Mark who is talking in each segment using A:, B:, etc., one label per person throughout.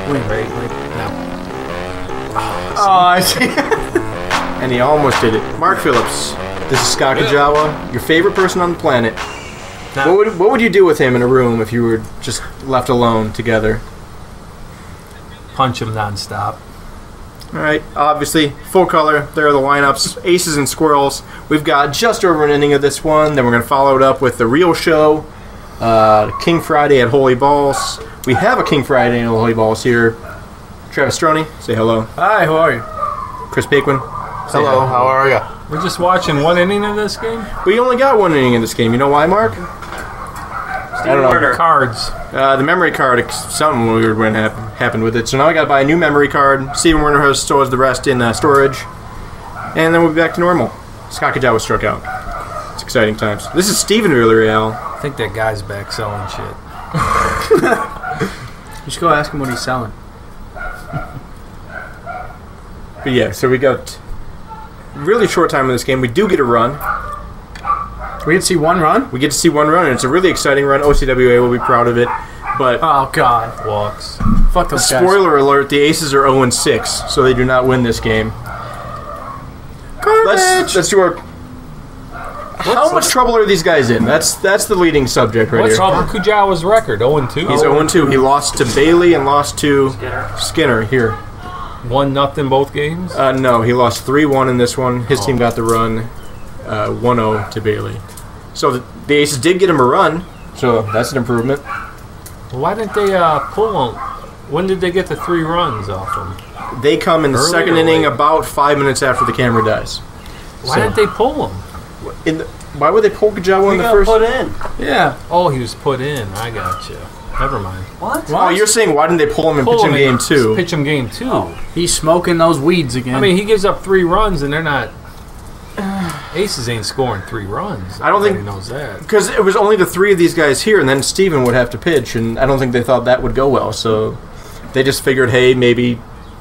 A: Right? Like, no.
B: Oh, I see.
C: And he almost did it. Mark Phillips. This is Scott Kajawa, your favorite person on the planet.
A: No.
C: What would you do with him in a room if you were just left alone together?
A: Punch him nonstop.
C: Alright, obviously, full color. There are the lineups. Aces and Squirrels. We've got just over an inning of this one. Then we're going to follow it up with the real show. King Friday at Holy Balls. We have a King Friday at Holy Balls here. Travis Stroney, say hello.
B: Hi, how are you?
C: Chris Paquin.
D: Hello, how are you?
A: We're just watching one inning of this game?
C: We only got one inning in this game. You know why, Mark? I don't know.
A: Cards.
C: The memory card, something weird when happened with it. So now I got to buy a new memory card. Steven Werner has stores the rest in storage. And then we'll be back to normal. Scott Kajawa struck out. It's exciting times. This is Steven Villarreal.
A: I think that guy's back selling shit.
B: You should go ask him what he's selling.
C: But yeah, so we got really short time in this game. We do get a run.
B: We get to see one run?
C: We get to see one run, and it's a really exciting run. OCWA will be proud of it. But
B: Oh, God.
A: Walks.
B: Fuck those guys.
C: spoiler alert, the Aces are 0-6, so they do not win this game.
B: Garbage.
C: Let's do our... How much trouble are these guys in? That's the leading subject right
A: What's
C: here.
A: Kujawa's record? 0-2?
C: He's 0-2. He lost to Bailey and lost to Skinner here.
A: 1-0 both games?
C: No, he lost 3-1 in this one. His team got the run 1-0 to Bailey. So the Aces did get him a run, so that's an improvement.
A: Why didn't they pull him? When did they get the 3 runs off him?
C: They come in the
A: Early
C: second
A: or
C: inning
A: late?
C: about 5 minutes after the camera dies.
A: Why didn't they pull him?
C: Why would they pull Kajawa in the first?
D: put in.
B: Yeah.
A: Oh, he was put in. I got you. Never mind.
D: What?
C: Oh, you're saying why didn't they pull him in
A: Pull
C: pitching
A: him
C: game 2?
A: Pitch him game 2.
B: He's smoking those weeds again.
A: I mean, he gives up 3 runs, and they're not... Aces ain't scoring 3 runs.
C: I don't think-
A: Everybody knows that.
C: Because it was only the 3 of these guys here, and then Steven would have to pitch, and I don't think they thought that would go well. So they just figured, hey, maybe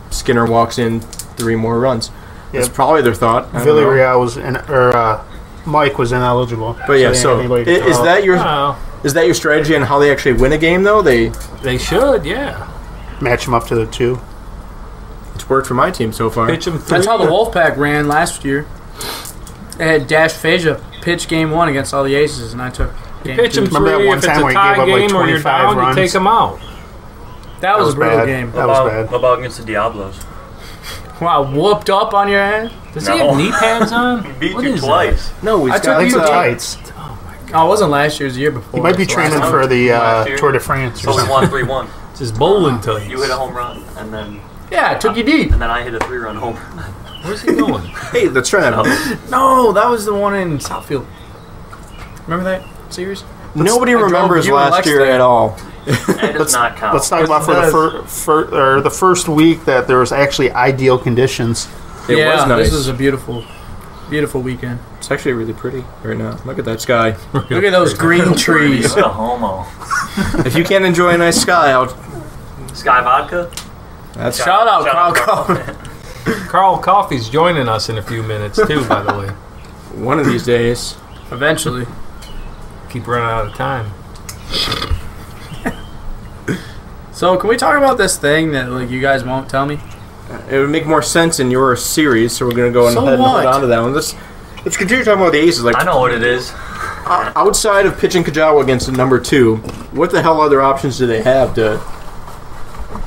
C: Skinner walks in 3 more runs. That's probably their thought. I don't know.
D: Villarreal was in, or Mike was ineligible.
C: But yeah,
D: they
C: so
D: didn't have anybody to
C: is
D: throw.
C: that your
A: Oh,
C: is that your strategy on how they actually win a game? Though
A: they should, yeah.
D: match him up to the 2?
C: it's worked for my team so far.
A: Pitch him 3.
B: That's how the Wolfpack ran last year. They had Dash Phasia pitch game 1 against all the Aces, and I took game
A: Pitch
B: 2.
A: him
D: Remember that
A: 3.
D: one
A: If it's
D: time
A: a
D: where he
A: tie
D: gave up, like,
A: game or you're
D: 25
A: down,
D: runs?
A: you take him out.
B: That was a brutal
D: bad.
B: game.
D: That was bad.
E: What about against the Diablos?
B: Wow, whooped up on your ass?
A: Does he have knee pads on?
E: He beat
A: What
E: you
A: is
E: twice.
C: No, he's
B: I
C: got
B: took
D: Like
B: you
D: the
B: to-
D: tights.
B: Oh, it wasn't last year, it was the year before.
D: He might be
B: So
D: training
B: last-
D: for the
E: Last year?
D: Tour de France or
E: So we
D: something.
E: won 3-1.
A: That? It's his bowling tights.
E: You hit a home run, and then
B: Yeah, I took you deep.
E: I hit a 3-run home run.
A: Where's he going?
C: Hey, let's try that.
B: No, that was the one in Southfield. Remember that series?
C: Nobody
B: I drove
C: remembers
B: you and
C: last
B: Lex
C: year
B: there.
C: at all.
E: That does not count.
D: Let's talk about for the first week that there was actually ideal conditions.
C: It
B: yeah,
C: was nice.
B: this was a beautiful, beautiful weekend.
C: It's actually really pretty right now. Look at that sky.
B: Look at those green trees.
E: What a homo.
C: If you can't enjoy a nice sky out,
E: Sky Vodka?
C: that's
B: Shout out, Carl
E: Carl.
B: Coffin.
A: Carl Coffey's joining us in a few minutes, too, by the way.
C: one of these days.
B: Eventually.
A: Keep running out of time.
B: So, can we talk about this thing that like you guys won't tell me?
C: It would make more sense in your series, so we're gonna go
B: So
C: ahead and hold
B: what?
C: on to that one. Let's continue talking about the Aces. Like
E: I know what it is.
C: outside of pitching Kajawa against the number 2, what the hell other options do they have to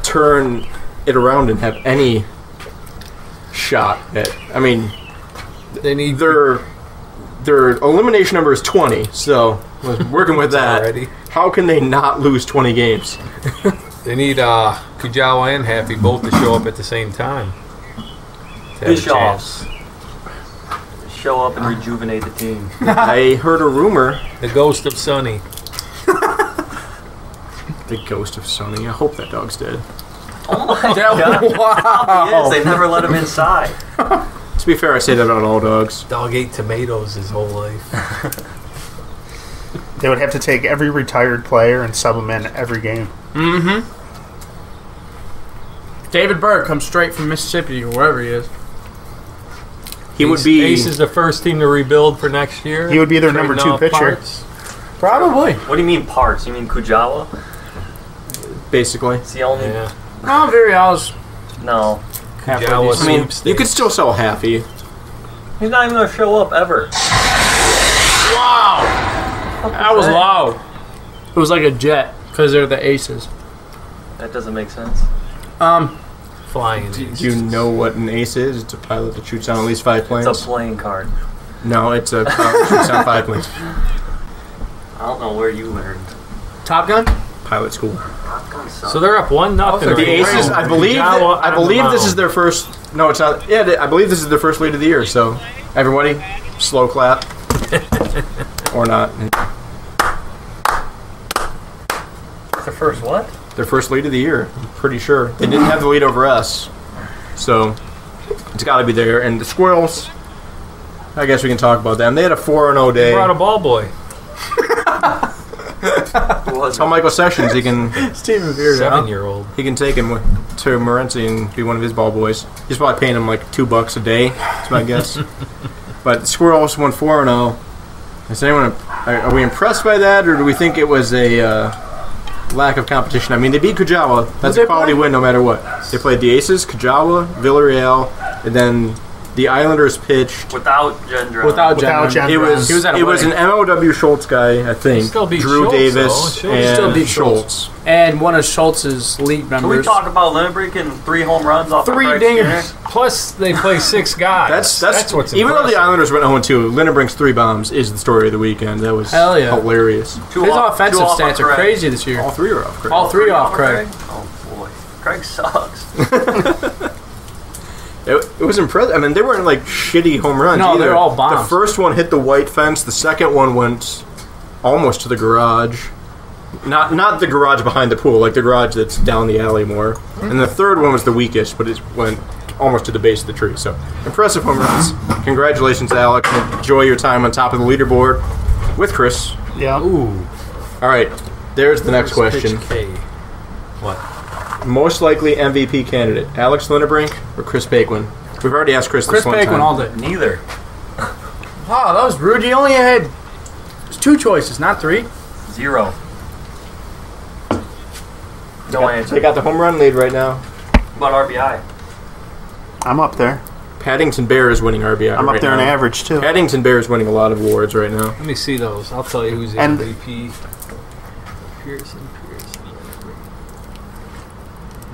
C: turn it around and have any shot at? I mean,
A: They need
C: their elimination number is 20, so working with that,
A: already.
C: how can they not lose 20 games?
A: They need Kujawa and Happy both to show up at the same time. To have a
E: Bischoffs.
A: chance.
E: Show up and rejuvenate the team.
C: I heard a rumor,
A: The ghost of Sonny.
C: the ghost of Sonny. I hope that dog's dead.
E: Oh my god.
B: Wow.
E: Yes, they never let him inside.
C: To be fair, I say that about all dogs.
A: Dog ate tomatoes his whole life.
D: They would have to take every retired player and sub them in every game.
B: Mm-hmm. David Berg comes straight from Mississippi or wherever he is.
C: He would be
A: Ace is the first team to rebuild for next year.
D: He would be their
A: Trading
D: number 2
A: off
D: pitcher.
A: parts.
B: Probably.
E: What do you mean parts? You mean Kujawa?
C: basically.
E: It's the only
A: Yeah.
B: No, Villarreal's
E: No.
B: halfway
A: Kujawa
B: decent.
C: I mean,
A: sweepstakes.
C: you could still sell halfy.
E: He's not even going to show up ever.
B: That was loud. It was like a jet because they're the aces.
E: That doesn't make sense.
A: Flying.
C: Do you know what an ace is? It's a pilot that shoots down at least 5 planes.
E: It's a playing card.
C: No, it's a pilot that shoots down 5 planes.
E: I don't know where you learned.
B: Top Gun?
C: Pilot school.
E: Shotgun sucks.
A: So they're up 1-0.
C: The
A: right
C: aces,
A: now.
C: I believe.
A: Kujawa
C: I
A: on
C: believe
A: the
C: this is
A: mound.
C: their first. No, it's not. Yeah, I believe this is their first lead of the year. So, everybody, slow clap, or not.
E: It's the first what?
C: Their first lead of the year. I'm pretty sure they didn't have the lead over us, so it's got to be there. And the Squirrels, I guess we can talk about them. They had a 4-0 day.
A: Brought a ball boy.
E: Who was
C: Tell
E: it?
C: Michael Sessions he can
B: Steven Villarreal.
A: 7-year-old.
C: take him to Morency and be one of his ball boys. He's probably paying him like $2 a day. That's my guess. But the Squirrels won 4-0. Is anyone? Are we impressed by that, or do we think it was a lack of competition? I mean, they beat Kujawa. That's
B: they
C: a quality
B: play?
C: win no matter what. They played the Aces, Kujawa, Villarreal, and then the Islanders pitched.
E: Without Gendron.
B: Without
D: Without
B: Jen.
D: Jen.
C: It was
B: He was at a
C: it was an
B: wedding.
C: MLW Schultz guy, I think.
A: Still beat
C: Drew
A: Schultz,
C: Davis
A: though. Schultz
C: and
B: still beat
C: Schultz.
B: And one of Schultz's league
E: Can we
B: members.
E: talk about Lindbergh and 3 home runs off
B: 3
E: of Craig
B: dingers.
E: Skinner?
A: Plus, they play 6 guys.
C: That's
A: what's
C: even though the
A: impressive.
C: Islanders went 0-2, Lindenbrink's 3 bombs is the story of the weekend. That was
B: Hell yeah.
C: hilarious.
E: Two
B: His
E: off-
B: offensive
E: two off
B: stats
E: of
B: are
E: Craig.
B: crazy this year.
C: All 3 are off. Craig.
B: All 3 off
E: of
B: Craig.
E: Oh boy. Craig sucks.
C: It was impressive. I mean, they weren't like shitty home runs.
B: No,
C: either.
B: they were all bombs.
C: The first one hit the white fence. The second one went almost to the garage. Not the garage behind the pool, like the garage that's down the alley more. And the third one was the weakest, but it went almost to the base of the tree. So impressive home runs. Congratulations, Alex. Enjoy your time on top of the leaderboard with Chris.
D: Yeah.
A: Ooh.
C: All right, there's the next question.
A: Pitch K. What?
C: Most likely MVP candidate: Alex Lindenbrink or Chris Paquin? We've already asked Chris
B: Chris
C: this one
B: Paquin
C: time.
B: all day.
E: Neither.
B: Oh, that was rude. You only had 2 choices, not 3.
E: 0. No answer.
C: They got the home run lead right now.
E: What about RBI?
D: I'm up there.
C: Paddington Bear is winning RBI.
D: I'm
C: right
D: up there in
C: now.
D: average, too.
C: Paddington Bear is winning a lot of awards right now.
A: Let me see those. I'll tell you who's the
D: And-
A: MVP. Pearson.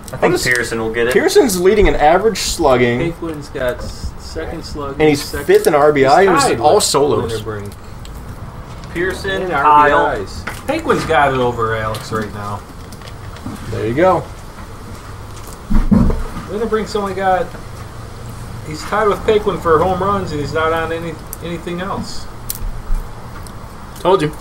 E: I think
C: Honest-
E: Pearson will get it.
C: Pearson's leading in average slugging,
A: Paquin's got second slug.
C: and he's
A: second.
C: 5th in RBI. It
A: He's
C: was
A: tied
C: all
A: with
C: solos.
A: Lindenbrink.
E: Pearson,
A: And
E: Kyle.
A: RBIs. Paquin's got it over Alex right now.
C: There you go.
A: Lindenbrink's only got. He's tied with Paquin for home runs, and he's not on anything else.
B: Told you.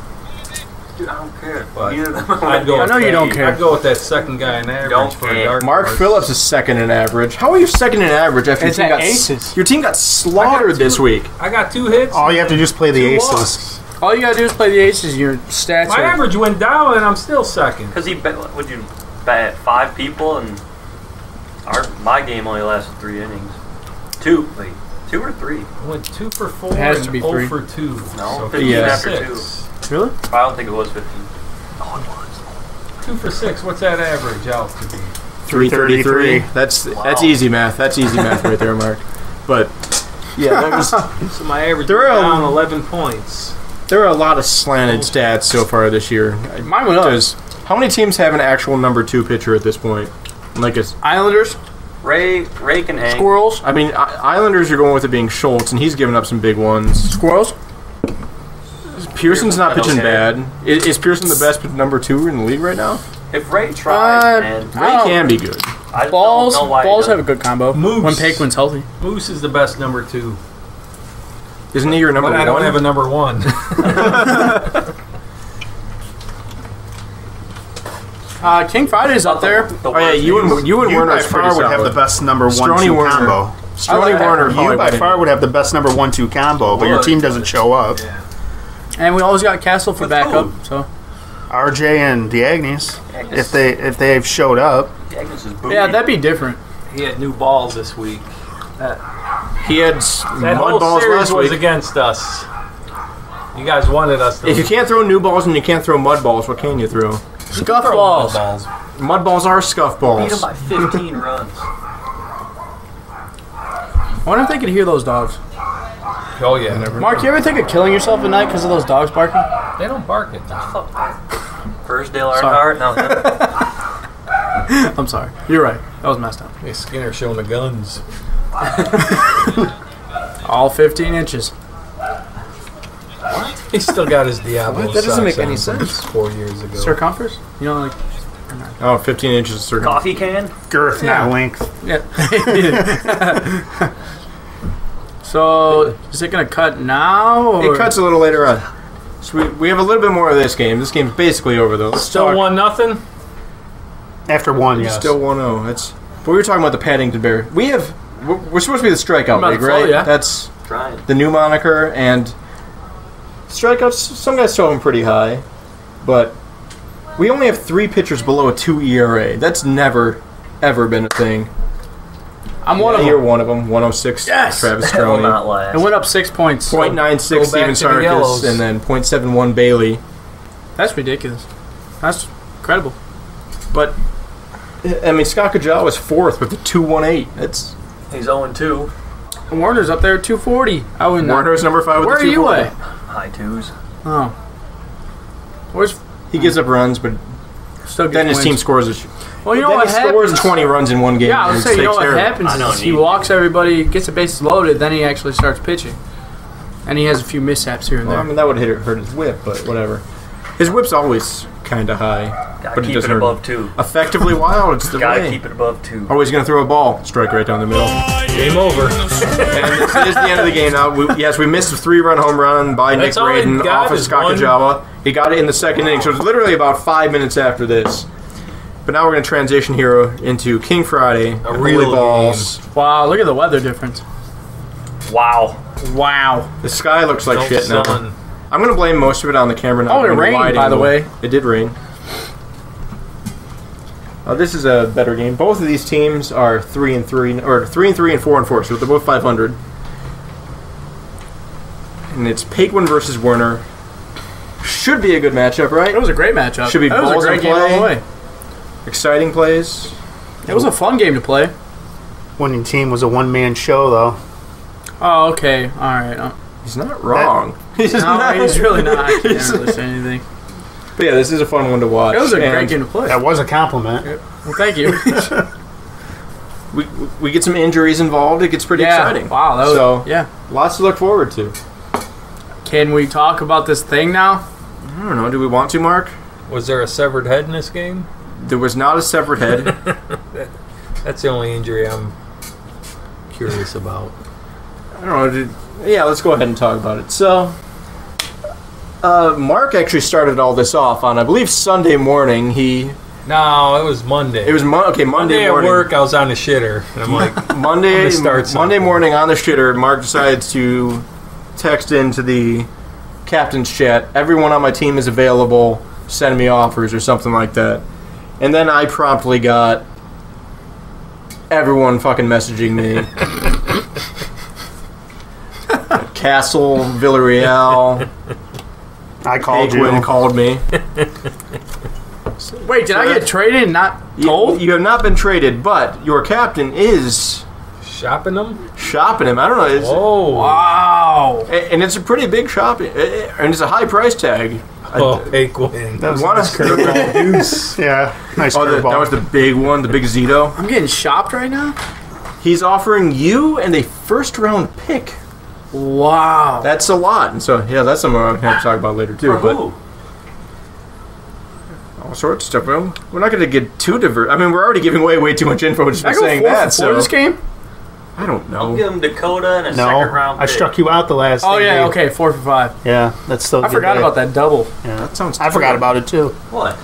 E: Dude, I don't care.
A: But
E: Neither of them are
A: I'd go
B: I
A: with
B: know you
A: that.
B: don't care.
A: I'd go with that second guy in average
E: Don't
A: for a
E: care.
A: dark
C: Mark
A: horse.
C: Phillips is 2nd in average. How are you 2nd in average after
B: It's
C: your team
B: at
C: got
B: aces.
C: Your team got slaughtered this week.
A: I got 2 hits.
D: All you have to do is play the
A: 2
D: aces.
A: walks.
B: All you gotta do is play the aces. Your stats
A: My
B: are.
A: average went down, and I'm still second.
E: Because would you bat 5 people, and my game only lasted 3 innings. 2 or 3?
A: I went 2 for 4
B: It has
A: and
B: to be
A: 0
B: 3.
A: for 2.
E: No,
A: so
E: 15
C: Yeah.
E: after
A: 6.
B: Really?
E: I don't think it was 15. Oh, it was.
A: 2 for 6. What's that average out to be?
C: 333. That's easy math. That's easy math right there, Mark. But yeah, that was.
A: So my average
C: There
A: went
C: are-
A: down 11 points.
C: There are a lot of slanted stats so far this year.
B: Mine went up.
C: Because how many teams have an actual number 2 pitcher at this point? Like it's.
B: Islanders,
E: Ray can hang.
B: Squirrels,
C: I mean, Islanders are going with it being Schultz, and he's given up some big ones.
B: Squirrels.
C: Pearson's not pitching
E: Okay.
C: bad. Is Pearson the best number 2 in the league right now?
E: If Ray tries, man,
C: Ray
B: don't-
C: can be good.
E: I just
B: Balls.
E: don't know why
B: Balls
E: he
B: have a good combo.
A: Moose.
B: When Paquin's healthy.
A: Moose is the best number 2.
C: Isn't he your number
A: But
C: 1?
A: I don't have a number 1.
B: King Friday's up there.
C: Oh yeah, you and
D: You
C: Werner
D: by
C: is pretty
D: far would have
C: solid.
D: the best number
C: Stroney
D: 1-2
C: Werner.
D: combo.
C: Stroney
B: I like that.
C: Werner
D: You
C: probably
D: by
C: winning.
D: far would have the best number 1-2 combo, but your
A: Would.
D: team doesn't show up.
A: Yeah.
B: And we always got Castle for
E: With
B: backup.
E: who?
B: So
D: RJ and Diagnes,
E: Agnes.
D: if they've showed up.
E: Agnes is booty.
B: yeah, that'd be different.
A: He had new balls this week.
C: He had
A: That
C: mud
A: whole
C: balls
A: series
C: last
A: was
C: week.
A: against us. You guys wanted us to.
C: If you can't throw new balls and you can't throw mud balls, what can you throw?
B: Scuff
A: Throw
B: balls.
A: balls.
C: Mud balls are scuff
E: Beat them
C: balls.
E: by 15 runs.
B: I wonder if they could hear those dogs.
A: Oh yeah.
B: Mark, you ever think of killing yourself at night because of those dogs barking?
A: They don't bark at night.
E: First Dale Earnhardt. No.
B: I'm sorry. You're right. That was messed up.
A: Hey, Skinner showing the guns.
B: All 15 inches.
A: He still got his Diablo.
C: What? That doesn't
A: socks
C: make any
A: on from
C: sense.
A: 4 years ago.
B: Circumference? You know, like...
C: Oh, 15 inches of circumference.
E: Coffee can?
D: Girth,
B: Yeah.
D: not length.
B: Yeah. So, is it going to cut now? Or?
C: It cuts a little later on. So we have a little bit more of this game. This game's basically over, though. Let's
A: Still
C: talk.
A: 1-0.
D: After one, yes.
C: Still 1-0. But we were talking about the Paddington Bear. We're supposed to be the strikeout
B: About
C: league,
B: to flow,
C: right?
B: yeah.
C: That's
E: Trying.
C: the new moniker. And strikeouts, some guys throw them pretty high. But we only have 3 pitchers below a 2 ERA. That's never, ever been a thing.
B: I'm one of
C: You're
B: them.
C: one of them. 106.
B: Yes!
C: Travis
E: That will not
C: Strome.
E: last.
B: It went up 6 points. So
C: 0.96
A: Go back
C: Steven
A: to the yellows.
C: Sarkis. And then 0.71 Bailey.
B: that's ridiculous. That's incredible.
C: But, I mean, Scott Kajal was 4th with the 2.18. That's
E: He's 0-2.
B: And Warner's up there at 240. I wouldn't.
C: Warner's number 5 with
B: Where
C: the
B: are you
C: 2.40.
B: at?
E: High twos.
B: Oh. Where's
C: He gives up runs, but
B: still
C: then his
B: wins.
C: team scores
B: Well, you know
C: then
B: what
C: he scores
B: happens?
C: 20 runs in one game.
B: Yeah, I was
C: and
B: saying, you know
C: takes
B: what
C: care of it.
B: happens
E: I don't
B: is he
E: need
B: walks everybody, gets the bases loaded, then he actually starts pitching. And he has a few mishaps here and
C: Well, I
B: there.
C: mean, that would hurt his whip, but whatever. His whip's always kind of high,
E: Gotta
C: but it
E: keep
C: doesn't
E: it
C: hurt.
E: above 2.
C: Effectively wild, it's the
E: Gotta
C: way.
E: keep it above 2.
C: Always going to throw a ball, strike right down the middle.
A: Game over.
C: And this is the end of the game now. We missed a 3-run home run by Nick
A: That's all he
C: Braden
A: got
C: off of
A: is
C: Scott
A: one.
C: Kajala. He got it in the second inning, so it's literally about 5 minutes after this. But now we're going to transition here into King Friday,
A: A
C: Holy
A: real
C: Balls.
B: Wow, look at the weather difference.
E: Wow.
B: Wow.
C: The sky looks like
A: No
C: shit now.
A: sun.
C: I'm going to blame most of it on the camera. Not
B: Oh, it
C: being
B: rained,
C: wide
B: by the
C: angle.
B: way.
C: It did rain. This is a better game. Both of these teams are 3-3, or 3-3 and 4-4, so they're both 500. And it's Paquin versus Werner. Should be a good matchup,
B: It
C: right?
B: was a great matchup.
C: Should be
B: That was a
C: balls
B: great
C: in
B: game all the
C: play.
B: way.
C: Exciting plays.
B: It was a fun game to play.
D: Winning team was a one-man show, though.
B: Oh, okay. All right.
C: He's not wrong. He's
B: No,
C: not.
B: he's really not. He
C: He's-
B: didn't really say anything.
C: But yeah, this is a fun one to watch.
B: It was a
C: And
B: great game to play.
D: That was a compliment.
B: Well, thank you.
C: We get some injuries involved. It gets pretty
B: yeah.
C: exciting.
B: Wow. That was,
C: So-
B: yeah.
C: Lots to look forward to.
B: Can we talk about this thing now?
C: I don't know. Do we want to, Mark?
A: Was there a severed head in this game?
C: There was not a severed head.
A: That's the only injury I'm curious about.
C: I don't know. Yeah, let's go ahead and talk about it. So, Mark actually started all this off on, I believe, Sunday morning.
A: No, it was Monday.
C: It was Monday
A: Monday at
C: morning.
A: work. I was on the shitter. And I'm like,
C: Monday
A: I'm gonna start something.
C: Monday morning on the shitter. Mark decides to text into the captain's chat. Everyone on my team is available. Send me offers or something like that. And then I promptly got everyone fucking messaging me. Castle, Villarreal,
D: I called
C: Paquin
D: you.
C: called me.
B: Wait, did I get traded and not
C: You,
B: told?
C: you have not been traded, but your captain is
A: shopping them?
C: shopping him. I don't know. It's,
A: Oh.
B: Wow.
C: and it's a pretty big shopping, and it's a high price tag.
A: Oh, Paquin.
D: That was
C: Wanna-
D: a nice curveball. Yeah, nice
C: Oh, that was
D: curveball.
C: the big one, the big Zito.
B: I'm getting shopped right now?
C: He's offering you and a first-round pick.
B: Wow.
C: That's a lot. And so, yeah, that's something I'm going to have to talk about later, too.
E: For
C: But
E: who?
C: all sorts of stuff. Well, we're not going to get too diverse. I mean, we're already giving away way too much info just
B: Did I
C: by
B: go
C: saying
B: 4
C: that.
B: for 4
C: So
B: this game?
C: I don't
E: I'll
C: know.
E: give him Dakota and a
D: No,
E: second round
D: I
E: pick.
D: struck you out the last
B: Oh,
D: thing,
B: yeah,
D: Dave.
B: okay, 4 for 5.
D: Yeah, that's still
B: I forgot about that double.
D: Yeah.
C: That sounds
D: I forgot about it, too.
E: What?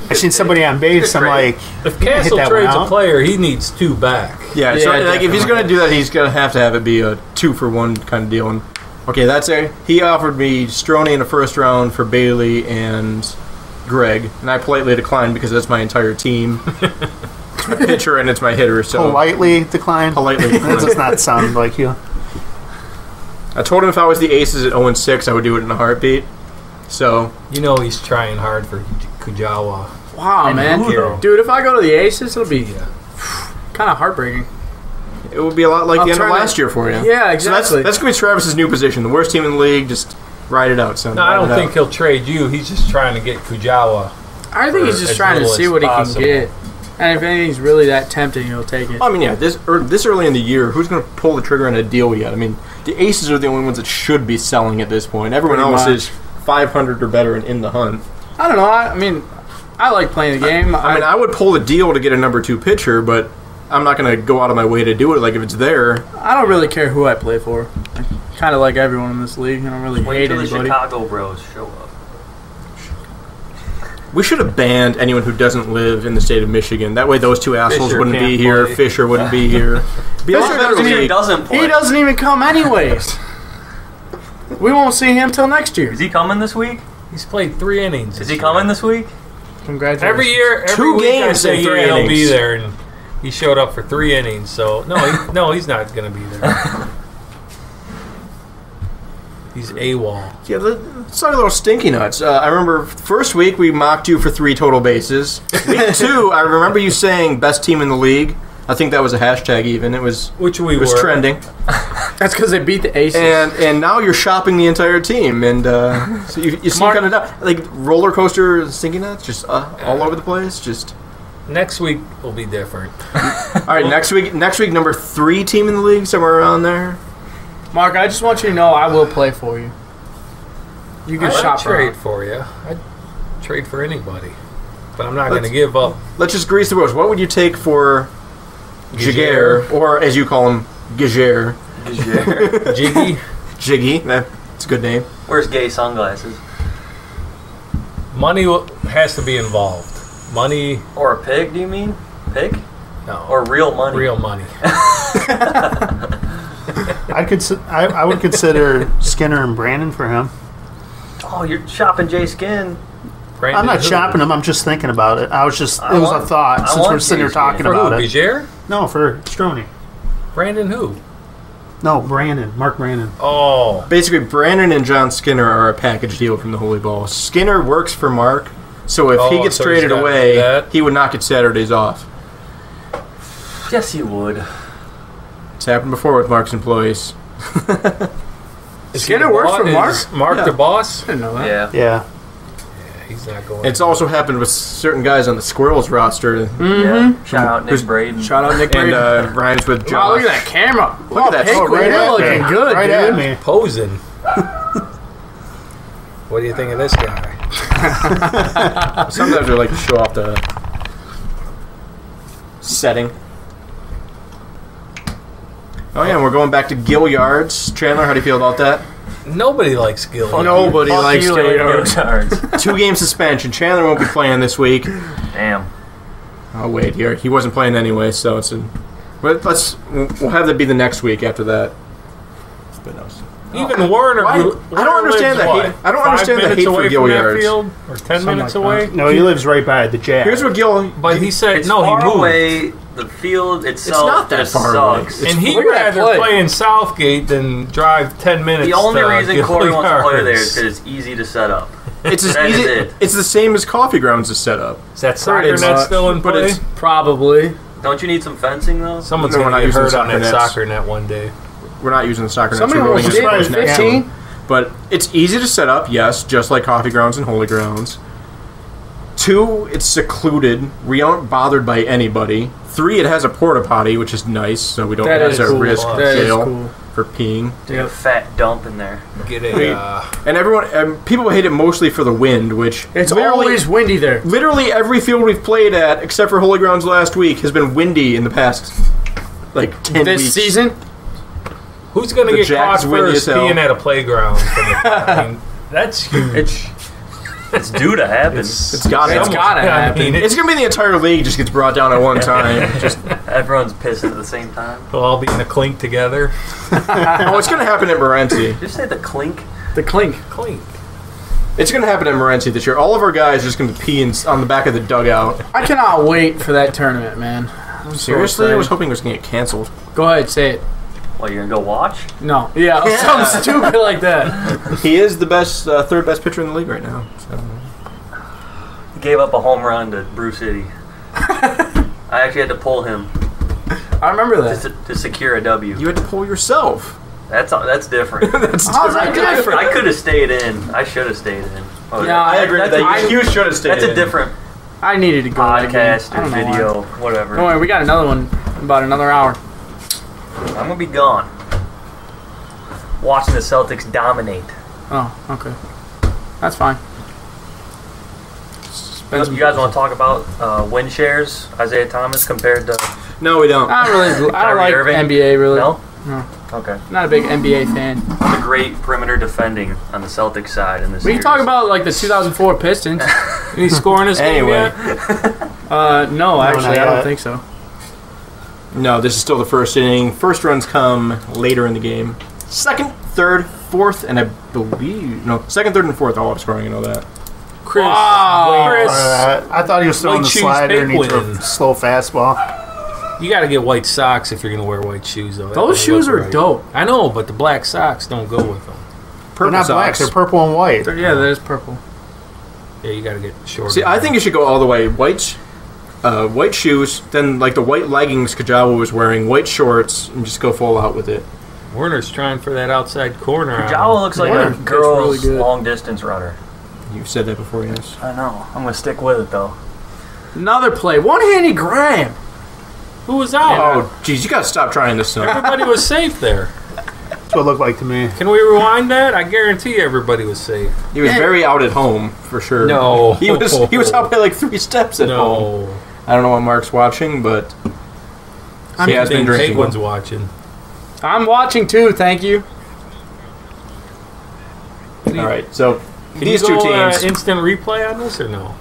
D: I seen somebody on base,
E: Good
D: I'm
E: trade.
D: like,
A: If
D: hit
A: Castle
D: that
A: trades
D: one
A: a
D: out.
A: player, he needs 2 back.
C: Yeah,
B: Yeah,
C: so like if he's
B: definitely.
C: going to do that, he's going to have it be a 2-for-1 kind of deal. And okay, that's a. He offered me Stroni in the first round for Bailey and Greg, and I politely declined because that's my entire team. It's my pitcher and it's my hitter, so
D: politely declined.
C: politely
D: That
C: declined.
D: does not sound like you.
C: I told him if I was the Aces at 0-6, I would do it in a heartbeat. So
A: You know he's trying hard for Kujawa.
B: Wow,
E: And
B: man.
E: who, though?
B: Dude, if I go to the Aces, it'll be kind of heartbreaking.
C: It would be a lot like
B: I'll
C: the end of
B: turn
C: last year for you.
B: Yeah, exactly.
C: So that's going to be Travis's new position. The worst team in the league, just ride it out, son.
A: No, I
C: Ride
A: don't
C: it
A: think
C: out.
A: he'll trade you. He's just trying to get Kujawa.
B: I think he's
A: as
B: just trying to
A: little
B: see
A: as
B: what he
A: possible.
B: can get. And if anything's really that tempting, he'll take it.
C: I mean, yeah, this early in the year, who's going to pull the trigger on a deal yet? I mean, the Aces are the only ones that should be selling at this point. Everyone
B: Pretty
C: else
B: much.
C: is 500 or better and in the hunt.
B: I don't know. I mean, I like playing the game.
C: I mean, I would pull the deal to get a number 2 pitcher, but I'm not going to go out of my way to do it. Like, if it's there,
B: I don't really care who I play for. Kind of like everyone in this league. I don't really
E: Wait
B: hate
E: till the
B: anybody.
E: Chicago Bros show up.
C: we should have banned anyone who doesn't live in the state of Michigan. That way, those two assholes
A: Fisher
C: wouldn't be
A: can't
C: here.
A: play.
C: Fisher wouldn't be here. Be a lot
B: Fisher
C: better
B: doesn't
C: league.
E: He doesn't play.
B: He doesn't even come anyways. We won't see him till next year.
E: Is he coming this week?
A: He's played 3 innings.
E: Is he coming this week?
B: Congratulations.
A: Every year, every
C: 2
A: week I
C: games
A: say,
C: in 3
A: yeah, he'll be
C: innings.
A: there, and he showed up for 3 innings. So no, he's not going to be there. He's AWOL.
C: Yeah, let's talk a little stinky nuts. I remember first week we mocked you for 3 total bases. Week 2, I remember you saying best team in the league. I think that was a hashtag even. It was
A: Which we
C: was
A: were.
C: trending.
B: That's because they beat the Aces.
C: And now you're shopping the entire team, and so you seem
B: Mark-
C: kind of like roller coaster stinky nuts, just all over the place. Just
A: Next week will be different.
C: all right. Next week, number 3 team in the league, somewhere around there.
B: Mark, I just want you to know I will play for you. You can
A: I'd
B: shop
A: trade
B: around.
A: for you. I'd trade for anybody. But I'm not going to give up.
C: Let's just grease the wheels. What would you take for
A: Jaguar.
C: Jaguar, or as you call him, Gajer?
A: Jiggy.
C: Jiggy. That's a good name.
E: Where's gay sunglasses?
A: Money has to be involved. Money,
E: Or a pig, do you mean? Pig?
A: no.
E: Or real money?
A: real money.
D: I would consider Skinner and Brandon for him.
E: Oh, you're shopping Jay Skin.
A: Brandon
D: I'm not
A: who?
D: shopping him. I'm just thinking about it. It was
E: I
D: a
E: want-
D: thought
E: I
D: since
E: want
D: we're sitting here
E: Jay
D: talking
E: Skinner.
A: For who?
D: about it.
A: Bijer?
D: No, for Stroni.
A: Brandon who?
D: No, Brandon. Mark Brandon.
A: Oh.
C: Basically, Brandon and John Skinner are a package deal from the Holy Ball. Skinner works for Mark, so if he
A: Oh,
C: gets
A: so he's
C: traded
A: gotta
C: away,
A: do that?
C: he would not get Saturdays off.
E: Yes, he would.
C: It's happened before with Mark's employees.
A: Is
B: Skinner
A: he the
B: works
A: boss?
B: for Mark?
A: Is Mark
C: Yeah.
A: the boss?
B: I didn't know that.
E: Yeah.
D: Yeah.
A: He's not going.
C: It's also happened with certain guys on the Squirrels roster,
E: Yeah. Shout out Nick
C: Who's-
E: Braden.
B: Shout out Nick
C: and
B: Brady.
C: rhymes with
B: Wow,
C: Josh.
B: look at that camera.
C: Look at that.
B: Pick,
C: Oh, right
B: you're
C: at
B: looking
C: me.
B: good,
D: Right
B: dude.
D: at me.
A: posing. What do you think of this guy?
C: Sometimes we like to show off the setting. Oh yeah, and we're going back to Gill Yards. Chandler, how do you feel about that?
A: Nobody likes Gil.
B: Nobody
E: Fuck
B: likes
E: you,
B: Gill
E: Lane
B: Yards.
E: Yards.
C: 2-game suspension. Chandler won't be playing this week.
E: Damn.
C: Oh wait, here he wasn't playing anyway, so it's a. We'll have that be the next week after that. But no.
A: Even Warner.
C: Why-
A: Warner
C: I don't understand
A: lives,
C: the hate-
A: what,
C: I don't
A: 5
C: understand the
A: minutes
C: hate for
A: away
C: Gil
A: from that
C: Yards.
A: field, or 10
B: Something
A: minutes
B: like
A: away.
D: No, he lives right by the Jazz.
C: Here's what Gill.
A: But he said
E: It's
A: no. He
E: far
A: moved,
E: away. The field itself
C: not that
E: just
C: far away.
E: sucks.
C: It's
A: and he'd
B: Look at that
A: rather
B: play.
A: play in Southgate than drive 10 minutes.
E: The only
A: to
E: reason
A: Gil
E: Corey wants to play there is
A: Yards.
E: because it's easy to set up.
C: It's as
E: That is
C: easy.
E: it.
C: It's the same as Coffee Grounds to set up.
A: Is that soccer
C: Pretty
A: net
C: much,
A: still in
C: but
A: play?
C: it's-
B: Probably.
E: Don't you need some fencing though?
A: Someone's
C: No, we're
A: going
C: not
A: to get
C: using
A: hurt on
C: soccer
A: that
C: nets.
A: soccer net one day.
C: We're not using the soccer nets.
B: Somebody
C: We're rolling
B: almost
C: it
B: did.
C: as net.
B: 15.
C: But it's easy to set up, yes, just like Coffee Grounds and Holy Grounds. 2, it's secluded. We aren't bothered by anybody. 3, it has a porta potty, which is nice, so we don't
B: That
C: have
B: is
C: to
B: cool.
C: risk
B: That is
C: jail
B: cool.
C: for peeing.
E: A fat dump in there.
A: Get a.
C: And everyone, people hate it mostly for the wind, which
B: It's
C: literally,
B: always windy there.
C: literally every field we've played at, except for Holy Grounds last week, has been windy in the past, like 10
B: This
C: weeks.
B: season,
A: Who's going to
C: The
A: get
C: Jack's
A: caught
C: windy
A: first
C: as hell.
A: being at a playground? I mean, that's huge.
E: It's due to happen.
C: It's got
B: It's
C: to.
B: gotta happen.
A: I mean,
C: It's gonna be the entire league just gets brought down at one time. Just
E: Everyone's pissing at the same time.
A: we'll all be in a clink together.
C: oh, it's gonna happen at Morenci.
E: Did you say the clink?
B: the clink.
A: Clink.
C: It's gonna happen at Morenci this year. All of our guys are just gonna pee on the back of the dugout.
B: I cannot wait for that tournament, man. I'm so
C: Seriously, I was
B: excited.
C: hoping it was gonna get canceled.
B: Go ahead, say it.
E: What, you're gonna go watch?
B: No. Yeah, something stupid like that.
C: He is the best, third best pitcher in the league right now. So.
E: gave up a home run to Brew City. I actually had to pull him
B: I remember that.
E: to secure a W.
C: You had to pull yourself.
E: That's different.
C: That's
B: How's that different?
E: I could have stayed in. I should have stayed in. Oh,
B: Yeah,
C: I agree with that. You should have stayed
E: That's
C: in.
E: a different
B: I needed to go to that game.
E: podcast
B: I
E: or
B: don't know why.
E: video, whatever.
B: Don't worry, we got another one in about another hour.
E: I'm gonna be gone. Watching the Celtics dominate.
B: Oh, okay. That's fine.
E: You guys want to talk about win shares, Isaiah Thomas compared to
C: No, we don't.
B: I don't
E: Kyrie
B: like
E: Irving?
B: NBA really.
E: No?
B: No.
E: Okay.
B: Not a big NBA fan.
E: The great perimeter defending on the Celtics side in this.
B: We can talk about like the 2004 Pistons.
A: Any score in this game
C: Anyway.
A: yet?
B: No, actually,
D: not
B: I don't
D: yet.
B: think so.
C: No, this is still the first inning. First runs come later in the game. Second, third, fourth, and I believe second, third, and fourth all up scoring. You know that.
A: Chris.
B: Wow.
A: Chris.
D: I thought he was throwing
A: White
D: the
A: shoes,
D: slider and he
A: fake
D: threw a
A: wins.
D: slow fastball.
A: You got to get white socks if you're going to wear white shoes, though. That
B: Those
A: don't
B: shoes
A: look
B: are
A: right.
B: dope.
A: I know, but the black socks don't go with them.
D: They're
C: Purple
D: not black,
C: socks.
D: they're purple and white.
B: Yeah, that is purple.
A: Yeah, you got to get short.
C: See, I think you should go all the way. White shoes, then like the white leggings Kajawa was wearing, white shorts, and just go full out with it.
A: Werner's trying for that outside corner.
E: Jawa looks like
B: Yeah,
E: a
B: that's
E: girl's
B: really good.
E: long distance runner.
C: You've said that before, yes.
E: I know. I'm gonna stick with it though.
B: Another play. One-handed grab.
A: Who was out?
C: Oh, geez, you gotta stop trying this stuff.
A: Everybody was safe there.
D: That's what it looked like to me.
A: Can we rewind that? I guarantee everybody was safe.
C: He was very out at home for sure.
A: No.
C: he was out by like 3 steps at home.
A: No.
C: I don't know what Mark's watching, but
A: I
C: he has been
A: think
C: drinking.
A: Penguin's watching.
B: I'm watching too, thank you.
C: All right, so
A: Can
C: these
A: you
C: two
A: go,
C: teams.
A: instant replay on this or no?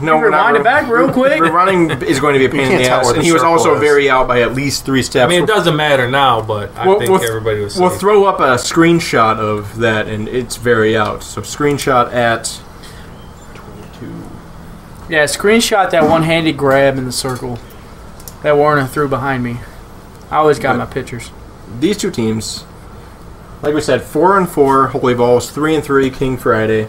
C: No, we're not.
B: Rewind it back real quick.
C: Running is going to be a pain in
D: can't
C: the
D: tell
C: ass,
D: where
C: and
D: the
C: he was
D: circle
C: also
D: is.
C: very out by at least 3 steps.
A: I mean, it doesn't matter now, but I think everybody was safe.
C: We'll throw up a screenshot of that, and it's very out. So screenshot at 22.
B: Yeah, screenshot that one-handed grab in the circle that Warner threw behind me. I always got my pictures.
C: These two teams, like we said, 4-4 Holy Balls, 3-3 King Friday.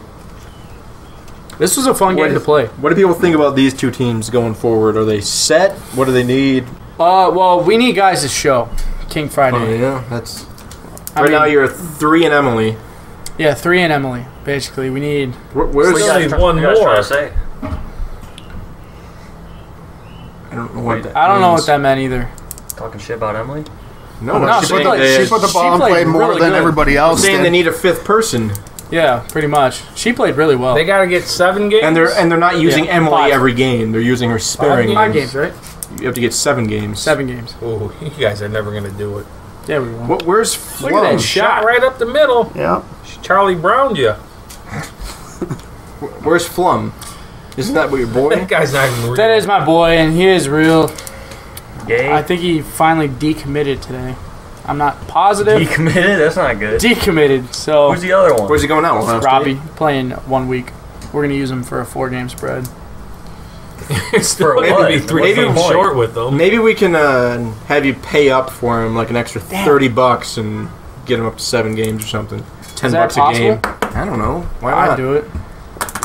B: This was a fun game to play.
C: What do people think about these two teams going forward? Are they set? What do they need?
B: Well, we need guys to show King Friday.
C: Oh yeah, that's
B: I
C: right
B: mean,
C: now. You're 3 and Emily.
B: Yeah, 3 and Emily. Basically, we need.
C: Where's
A: What you guys- one
E: What you guys
A: more.
E: trying to say?
C: I don't know what that
B: I don't know
C: means.
B: what that meant either.
E: Talking shit about Emily?
C: No,
B: No,
C: she's
B: she
C: saying
B: played-
C: they-
D: She put the
B: She
D: ball and
B: played
D: played more
B: really
D: than
B: good.
D: everybody else
C: saying
D: did.
C: they need a 5th person,
B: Yeah, pretty much. She played really well.
A: They got to get 7 games?
C: and they're not using
B: Yeah,
C: Emily
B: 5.
C: every game. They're using her sparing.
B: 5 games, right?
C: You have to get 7 games.
B: 7 games.
A: Oh, you guys are never going to do it.
B: Yeah, we won.
C: Where's
B: Look at that
C: Flum?
B: shot.
A: Right up the middle.
D: Yeah.
A: Charlie Browned you.
C: Where's Flum? Isn't that what your boy?
A: That guy's not even real.
B: That is my boy, and he is real.
E: Gay?
B: I think he finally decommitted today. I'm not positive.
E: Decommitted? That's not good.
B: Decommitted. So
E: Who's the other one?
C: Where's he going now? Ohio State?
B: Robbie playing 1 week. We're gonna use him for a 4-game spread.
A: It's still
E: For
A: maybe
E: what?
A: be 3
C: Maybe
A: games
E: point.
A: short with them.
C: Maybe we can have you pay up for him like an extra $30 and get him up to 7 games or something. $10
B: that
C: a game.
B: possible?
C: I don't know. Why
B: I'd
C: not?
B: do it.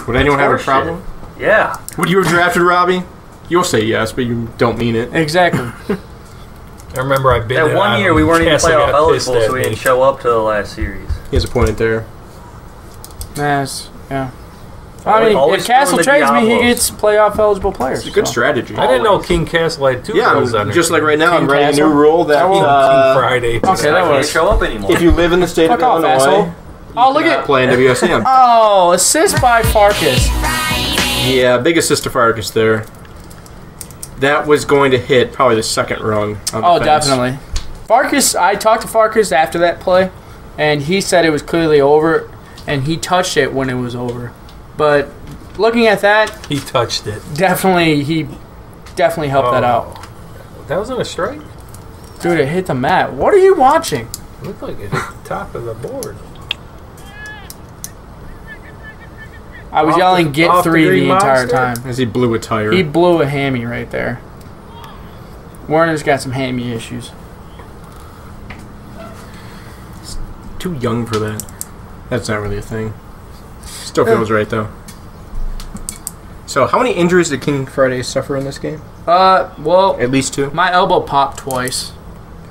C: Would anyone have a
E: Horseshit.
C: problem?
E: Yeah.
C: Would you have drafted Robbie? You'll say yes, but you don't mean it.
B: Exactly.
A: I remember I bid
E: That
A: it
E: one
A: on
E: year
A: him.
E: we weren't even
A: Kessler
E: playoff
A: got pissed
E: eligible,
A: at
E: so we
A: me.
E: didn't show up to the last series.
C: He has a point there.
B: Yeah. I mean,
E: Always
B: if Castle
E: throwing the
B: trades me, he
E: Diablos.
B: gets playoff eligible players.
C: It's a good
B: so.
C: strategy.
A: I didn't know King Castle had 2
C: Yeah,
A: girls on
C: just
A: their
C: like right
A: team.
C: now, I'm
B: King
C: writing a
B: Castle?
C: new rule that
A: King Friday.
B: Okay,
E: I
B: that
E: can't
B: was.
E: show up anymore.
C: if you live in the state
B: Fuck
C: of
B: off,
C: Illinois,
B: asshole. Oh, look
C: you cannot
B: at.
C: play in WSM.
B: Oh, assist by Farkas.
C: Yeah, big assist to Farkas there. That was going to hit probably the 2nd rung on the
B: Oh,
C: fence.
B: definitely. Farkas, I talked to Farkas after that play, and he said it was clearly over, and he touched it when it was over. But looking at that,
A: He touched it.
B: he definitely helped that out.
A: That wasn't a strike?
B: Dude, it hit the mat. What are you watching?
A: It looked like it hit the top of the board.
B: I was
A: Off
B: yelling,
A: the-
B: get
A: off the
B: 3 the
A: green
B: entire
A: monster?
B: time.
C: As he blew a tire.
B: He blew a hammy right there. Warner's got some hammy issues.
C: Too young for that. That's not really a thing. Still feels right though. So, how many injuries did King Friday suffer in this game?
B: Well,
C: At least 2.
B: my elbow popped twice.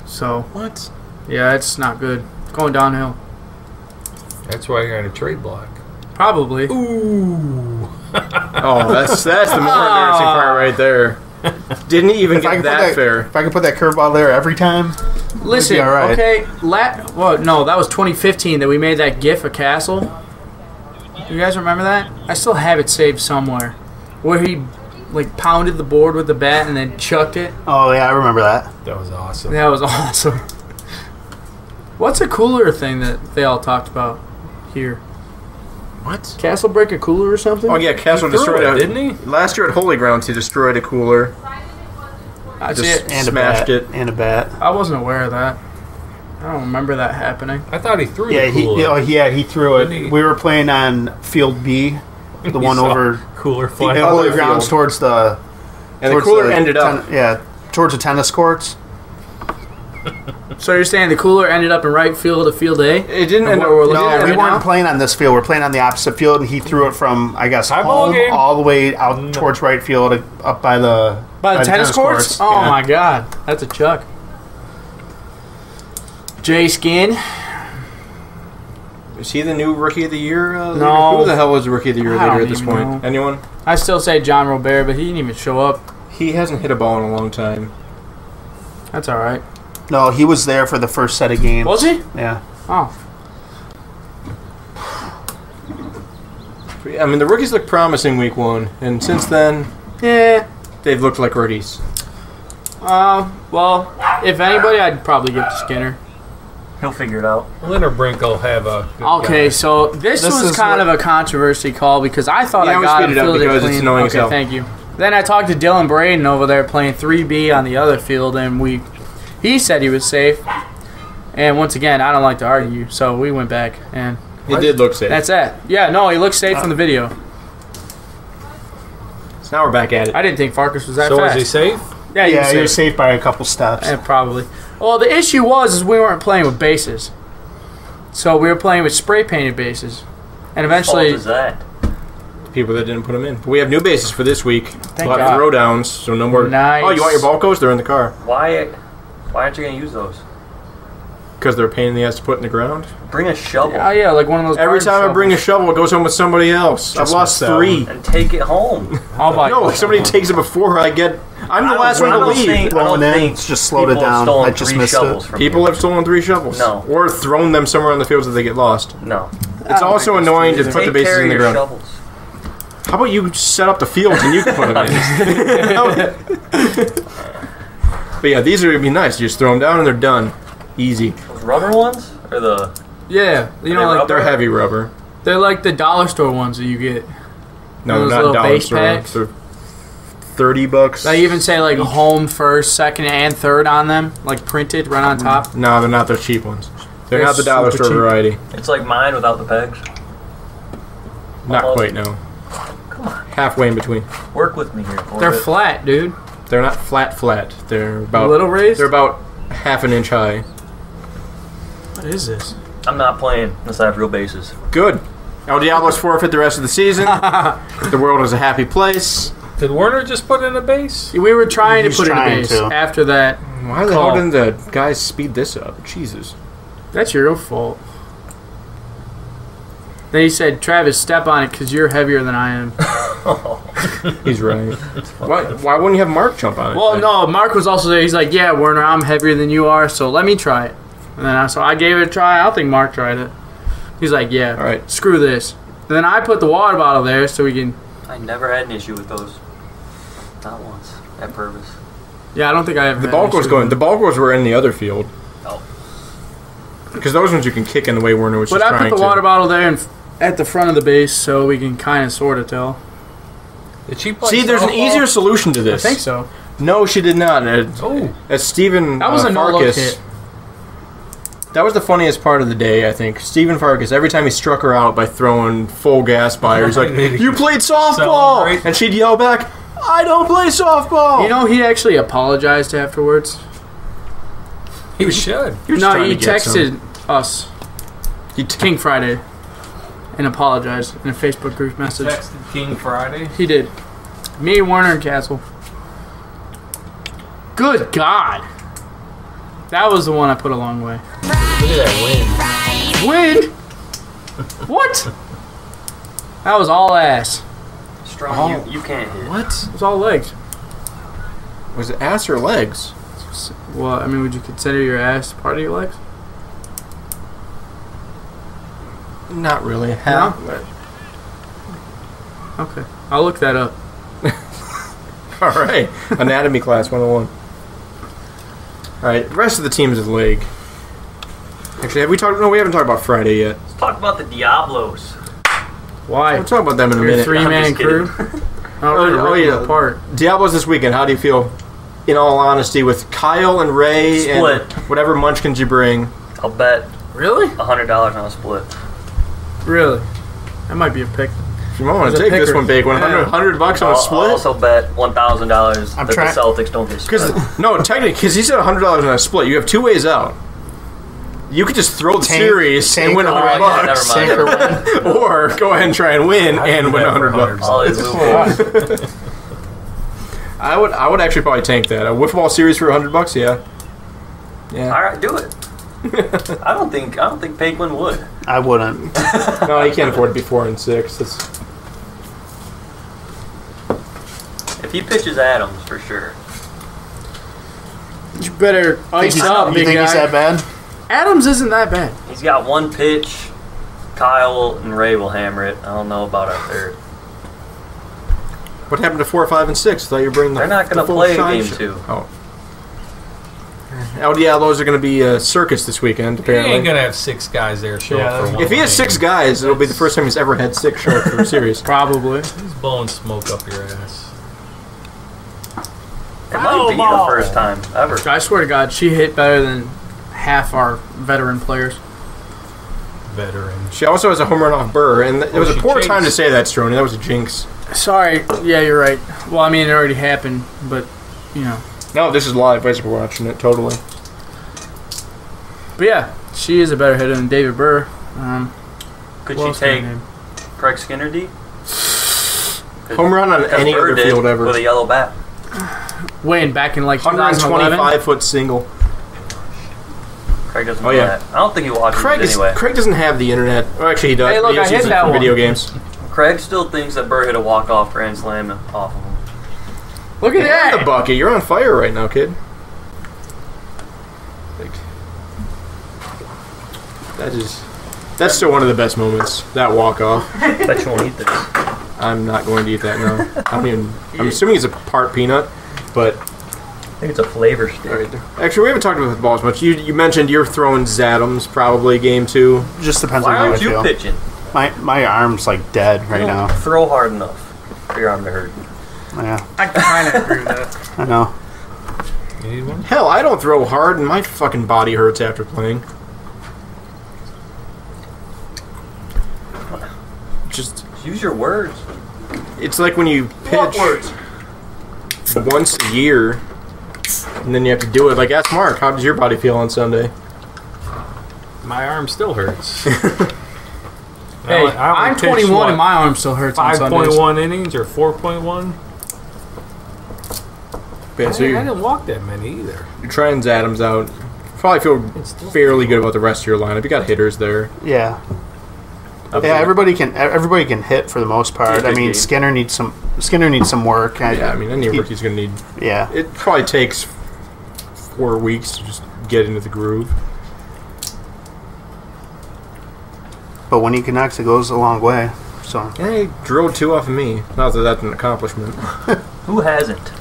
B: So,
C: What?
B: yeah, it's not good. It's going downhill.
A: That's why you're on a trade block.
B: Probably.
A: Ooh.
C: Oh, that's the more embarrassing part right there. Didn't even
D: If I
C: get
D: can put
C: that fair.
D: If I can put that curveball there every time,
B: Listen,
D: all right.
B: okay, well, no, that was 2015 that we made that GIF of Castle. You guys remember that? I still have it saved somewhere. Where he, like, pounded the board with the bat and then chucked it.
D: oh yeah, I remember that.
A: That was awesome.
B: That was awesome. What's a cooler thing that they all talked about here?
C: What?
B: Castle break a cooler or something?
C: Oh, yeah, Castle
A: He threw
C: destroyed
A: it,
C: it.
A: didn't he?
C: Last year at Holy Grounds, he destroyed a cooler.
B: I see
C: Just
B: it.
D: And
C: smashed
D: a
C: it.
D: bat. And a bat.
B: I wasn't aware of that. I don't remember that happening.
A: I thought he threw
D: Yeah,
A: the cooler.
D: he threw it.
A: Didn't he?
D: We were playing on Field B, the one
A: saw
D: over
A: cooler
D: the
A: fly.
D: Holy
C: other
D: Grounds
C: field.
D: towards the.
C: And the
D: towards
C: cooler ended up.
D: towards the tennis courts.
B: So you're saying the cooler ended up in right field of field A?
C: It didn't end up.
B: We're looking
D: No,
B: at it
D: we
B: right
D: weren't
B: now?
D: playing on this field. We're playing on the opposite field, and he threw it from, I guess,
A: Eyeball
D: home
A: game.
D: all the way out towards right field, up by the
B: By the tennis courts? Oh
D: Yeah.
B: my god. That's a chuck. Jay Skin.
C: Is he the new Rookie of the Year?
B: No.
C: Who the hell was the Rookie of the Year
B: I
C: leader
B: don't
C: at this
B: even
C: point?
B: know.
C: Anyone?
B: I still say John Robert, but he didn't even show up.
C: He hasn't hit a ball in a long time.
B: That's alright.
D: No, he was there for the first set of games.
B: Was he?
D: Yeah.
B: Oh.
C: I mean, the rookies look promising week 1, and since then,
B: Yeah.
C: they've looked like rookies.
B: Well, if anybody, I'd probably give it to Skinner.
E: He'll figure it out.
A: Leonard Brink will have a good
B: Okay,
A: guy.
B: so this was
D: is
B: kind
D: what-
B: of a controversy call because I thought
C: Yeah,
B: I
C: we
B: got
C: speed
B: him
C: it up
B: fielded
C: because
B: clean.
C: it's annoying as
B: okay,
C: hell.
B: thank you. Then I talked to Dylan Braden over there playing 3B on the other field, and he said he was safe. And once again, I don't like to argue, so we went back, and
C: He did look safe.
B: that's it. Yeah, no, he looks safe from the video.
C: So now we're back at it.
B: I didn't think Farkas was that
A: So
B: fast.
A: is he safe?
B: Yeah, he
D: Yeah,
B: was
D: he
B: safe.
D: was safe by a couple steps.
B: Probably. Well, the issue was we weren't playing with bases, so we were playing with spray painted bases, and eventually.
E: What is that?
C: People that didn't put them in. But we have new bases for this week.
B: Thank
C: We'll have
B: God.
C: throwdowns, so no more.
B: Nice.
C: Oh, you want your Balcos? They're in the car.
E: Why aren't you gonna use those?
C: Because they're a pain in the ass to put in the ground.
E: Bring a shovel
B: Oh yeah, like one of those.
C: Every
B: garden
C: time I bring a
B: shovels.
C: shovel, it goes home with somebody else. I've
D: Just
C: lost
D: myself.
C: 3.
E: and take it home.
B: I'll buy.
C: No, somebody takes it before I get. I'm the last one to leave.
E: I don't
D: Blowing in,
E: think
D: it's just slowed it
E: people have
D: down.
E: stolen
D: I just
E: 3
D: missed
E: shovels
D: it.
E: from
C: People
E: you.
C: have stolen 3 shovels.
E: No.
C: Or thrown them somewhere on the fields that they get lost.
E: No.
C: It's
B: don't
C: also
B: think that's
C: annoying
B: true
C: to
B: either.
C: put the
E: Take
C: bases
E: care
C: in the
E: of your
C: ground.
E: shovels.
C: How about you set up the fields and you can put them in? But yeah, these are going to be nice. You just throw them down and they're done. Easy.
E: Those rubber ones or the
B: Yeah, you know,
E: Are they
B: like
C: They're heavy rubber.
B: they're like the dollar store ones that you get.
C: No,
B: Those
C: they're
B: little
C: not
B: base
C: dollars.
B: packs?
C: They're $30.
B: They even say like home, first, second, and third on them, like printed right on top.
C: No, they're not. They're cheap ones. They're
B: They're
C: not the dollar
B: super
C: store
B: cheap.
C: variety.
E: it's like mine without the pegs.
C: Not
E: Almost.
C: quite, no.
E: Come on.
C: Halfway in between.
E: Work with me here.
B: They're
E: Orbit.
B: flat, dude.
C: They're not flat. They're about
B: Little raised.
C: They're about half an inch high.
B: What is this?
E: I'm not playing unless I have real bases.
C: Good. El Diablo's forfeit the rest of the season. The world is a happy place.
A: Did Werner just put in a base?
B: We were trying to
D: He's
B: put in a
D: trying
B: base
D: to.
B: after that.
C: Why the
B: Call.
C: hell didn't the guys speed this up? Jesus.
B: That's your fault. Then he said, Travis, step on it because you're heavier than I am.
C: He's right. Why wouldn't you have Mark jump on it?
B: Well, no, Mark was also there. He's like, yeah, Werner, I'm heavier than you are, so let me try it. And then I gave it a try. I don't think Mark tried it. He's like, yeah,
C: All right.
B: screw this. And then I put the water bottle there so we can...
E: I never had an issue with those. Not once. At purpose.
B: Yeah, I don't think I ever
C: The
B: had
C: Balcos
B: issues
C: going. The
B: with
C: Balcos were in the other field.
E: Oh.
C: Because those ones you can kick in the way Werner was
B: it. But
C: just
B: I
C: trying
B: put the
C: to.
B: water bottle there at the front of the base so we can kind of sort of tell.
A: Did she play
C: See, there's an
A: softball?
C: easier solution to
B: I
C: this.
B: think so.
C: No, she did not.
A: Oh.
C: As Stephen
B: That was a no-look
C: Farkas,
B: hit.
C: that was the funniest part of the day, I think. Stephen Farkas, every time he struck her out by throwing full gas by her, he's like, "You played softball!"
A: Celebrate.
C: And she'd yell back, "I don't play softball!"
B: You know, he actually apologized afterwards.
A: He should.
C: He was
B: No,
C: trying
B: he
C: to get
B: texted us,
C: He
B: King Friday, and apologized in a Facebook group message.
A: Texted King Friday.
B: He did. Me, Warner, and Castle. Good God. That was the one I put a long way.
A: Look at that
B: Wind? What? That was all ass.
E: Strong, you can't hit.
B: What? It was all legs.
C: Was it ass or legs?
B: Well, I mean, would you consider your ass part of your legs?
C: Not really.
B: No? Okay. I'll look that up.
C: All right. Anatomy class 101. All right. The rest of the teams is leg. Actually, have we talked? No, we haven't talked about Friday yet.
E: Let's talk about the Diablos.
B: Why?
C: We'll talk about them in a
B: Your
C: minute.
B: three-man
E: I'm just
B: crew?
E: kidding.
B: Oh,
C: yeah.
B: Apart.
C: Diablos this weekend. How do you feel? In all honesty, with Kyle and Ray
E: Split.
C: and whatever munchkins you bring.
E: I'll bet
B: Really?
E: $100 on a split.
B: Really? That might be a pick.
C: You might want
B: There's
C: to
B: a
C: take this
B: picker.
C: one big. $100 on a
E: I'll
C: split.
E: also bet $1,000
D: I'm
E: that
D: trying-
E: the Celtics don't get
C: Because
E: split.
C: no, technically, because he said $100 on a split. You have two ways out. You could just throw the
D: Tank-
C: series and
D: tank
C: win
D: or
C: $100,
E: win. Never mind.
C: or go ahead and try and win and win $100.
E: All these loopholes.
C: I would actually probably tank that. A wiffle ball series for $100. Yeah. Yeah.
E: All right, do it. I don't think Paquin would.
D: I wouldn't.
C: No, you can't afford to be 4 and 6. That's,
E: If he pitches Adams, for sure.
B: You better ice up,
D: You
B: big
D: think
B: guy.
D: he's that bad?
B: Adams isn't that bad.
E: He's got one pitch. Kyle and Ray will hammer it. I don't know about our third.
C: what happened to 4, 5, and 6? I thought you were bringing the
E: They're not
C: the
E: going to
C: full
E: play
C: shine
E: game
C: show.
E: 2.
C: Oh, yeah, those are going to be a circus this weekend,
A: He
C: apparently.
A: ain't gonna have 6 guys there show up for one.
C: If he has 6 guys, it'll be the first time he's ever had 6 show up for a series.
B: Probably.
A: He's blowing smoke up your ass.
E: It might be the first time ever.
B: I swear to God, she hit better than half our veteran players.
A: Veteran.
C: She also has a home run off Burr, and it was a
A: she
C: poor
A: changed-
C: time to say that, Stroney. That was a jinx.
B: Sorry. Yeah, you're right. Well, I mean, it already happened, but, you know.
C: No, this is live. We're watching it, totally.
B: But yeah, she is a better hitter than David Burr.
E: Could
B: What
E: she
B: else can I
E: take
B: name?
E: Craig Skinner D?
C: Home run on any
E: Burr
C: other
E: did
C: field ever.
E: with a yellow bat.
B: When? Back in like 2011?
C: 125-foot single.
E: Craig doesn't
C: Oh,
E: do
C: yeah.
E: that. I don't think he watches
C: Craig
E: it anyway.
C: doesn't have the internet. Or actually, he does.
B: Hey,
C: but
B: look,
C: he
B: I
C: just
B: hit
C: uses it
B: that
C: for
B: one.
C: video games.
E: Craig still thinks that Burr hit a walk-off grand slam off of him.
B: Look at
C: And the
B: that!
C: bucket. You're on fire right now, kid. Like, that's still one of the best moments. That walk off.
E: Bet you won't eat this.
C: I'm not going to eat that now. I'm assuming it's a part peanut, but
E: I think it's a flavor stick.
C: all right. Actually, we haven't talked about the balls much. You mentioned you're throwing Zadams probably game 2.
D: Just depends
E: Why
D: on how I
E: aren't you
D: feel.
E: pitching?
D: My arm's like dead right
E: You
D: now.
E: don't throw hard enough for your arm to hurt.
D: Yeah,
B: I kind of agree with that.
D: I know.
A: You need one?
C: Hell, I don't throw hard, and my fucking body hurts after playing. Just,
E: Use your words.
C: it's like when you
E: What
C: pitch
E: words?
C: once a year, and then you have to do it. Like, ask Mark, how does your body feel on Sunday?
A: My arm still hurts.
B: Hey, I'm 21 and my arm still hurts on Sundays.
A: 5.1 innings or 4.1.
C: Yeah, so
A: I
C: you're
A: didn't walk that many either.
C: trying Zadams out. Probably feel
A: It's still
C: fairly good about the rest of your lineup. You got hitters there.
D: Yeah, yeah. Everybody can hit for the most part.
E: Yeah,
D: I mean,
E: good
D: Skinner needs some work.
C: Yeah, I mean, any rookie's going to need...
D: Yeah,
C: It probably takes 4 weeks to just get into the groove.
D: but when he connects, it goes a long way. So
C: Hey, drilled 2 off of me. Not that that's an accomplishment.
E: Who hasn't?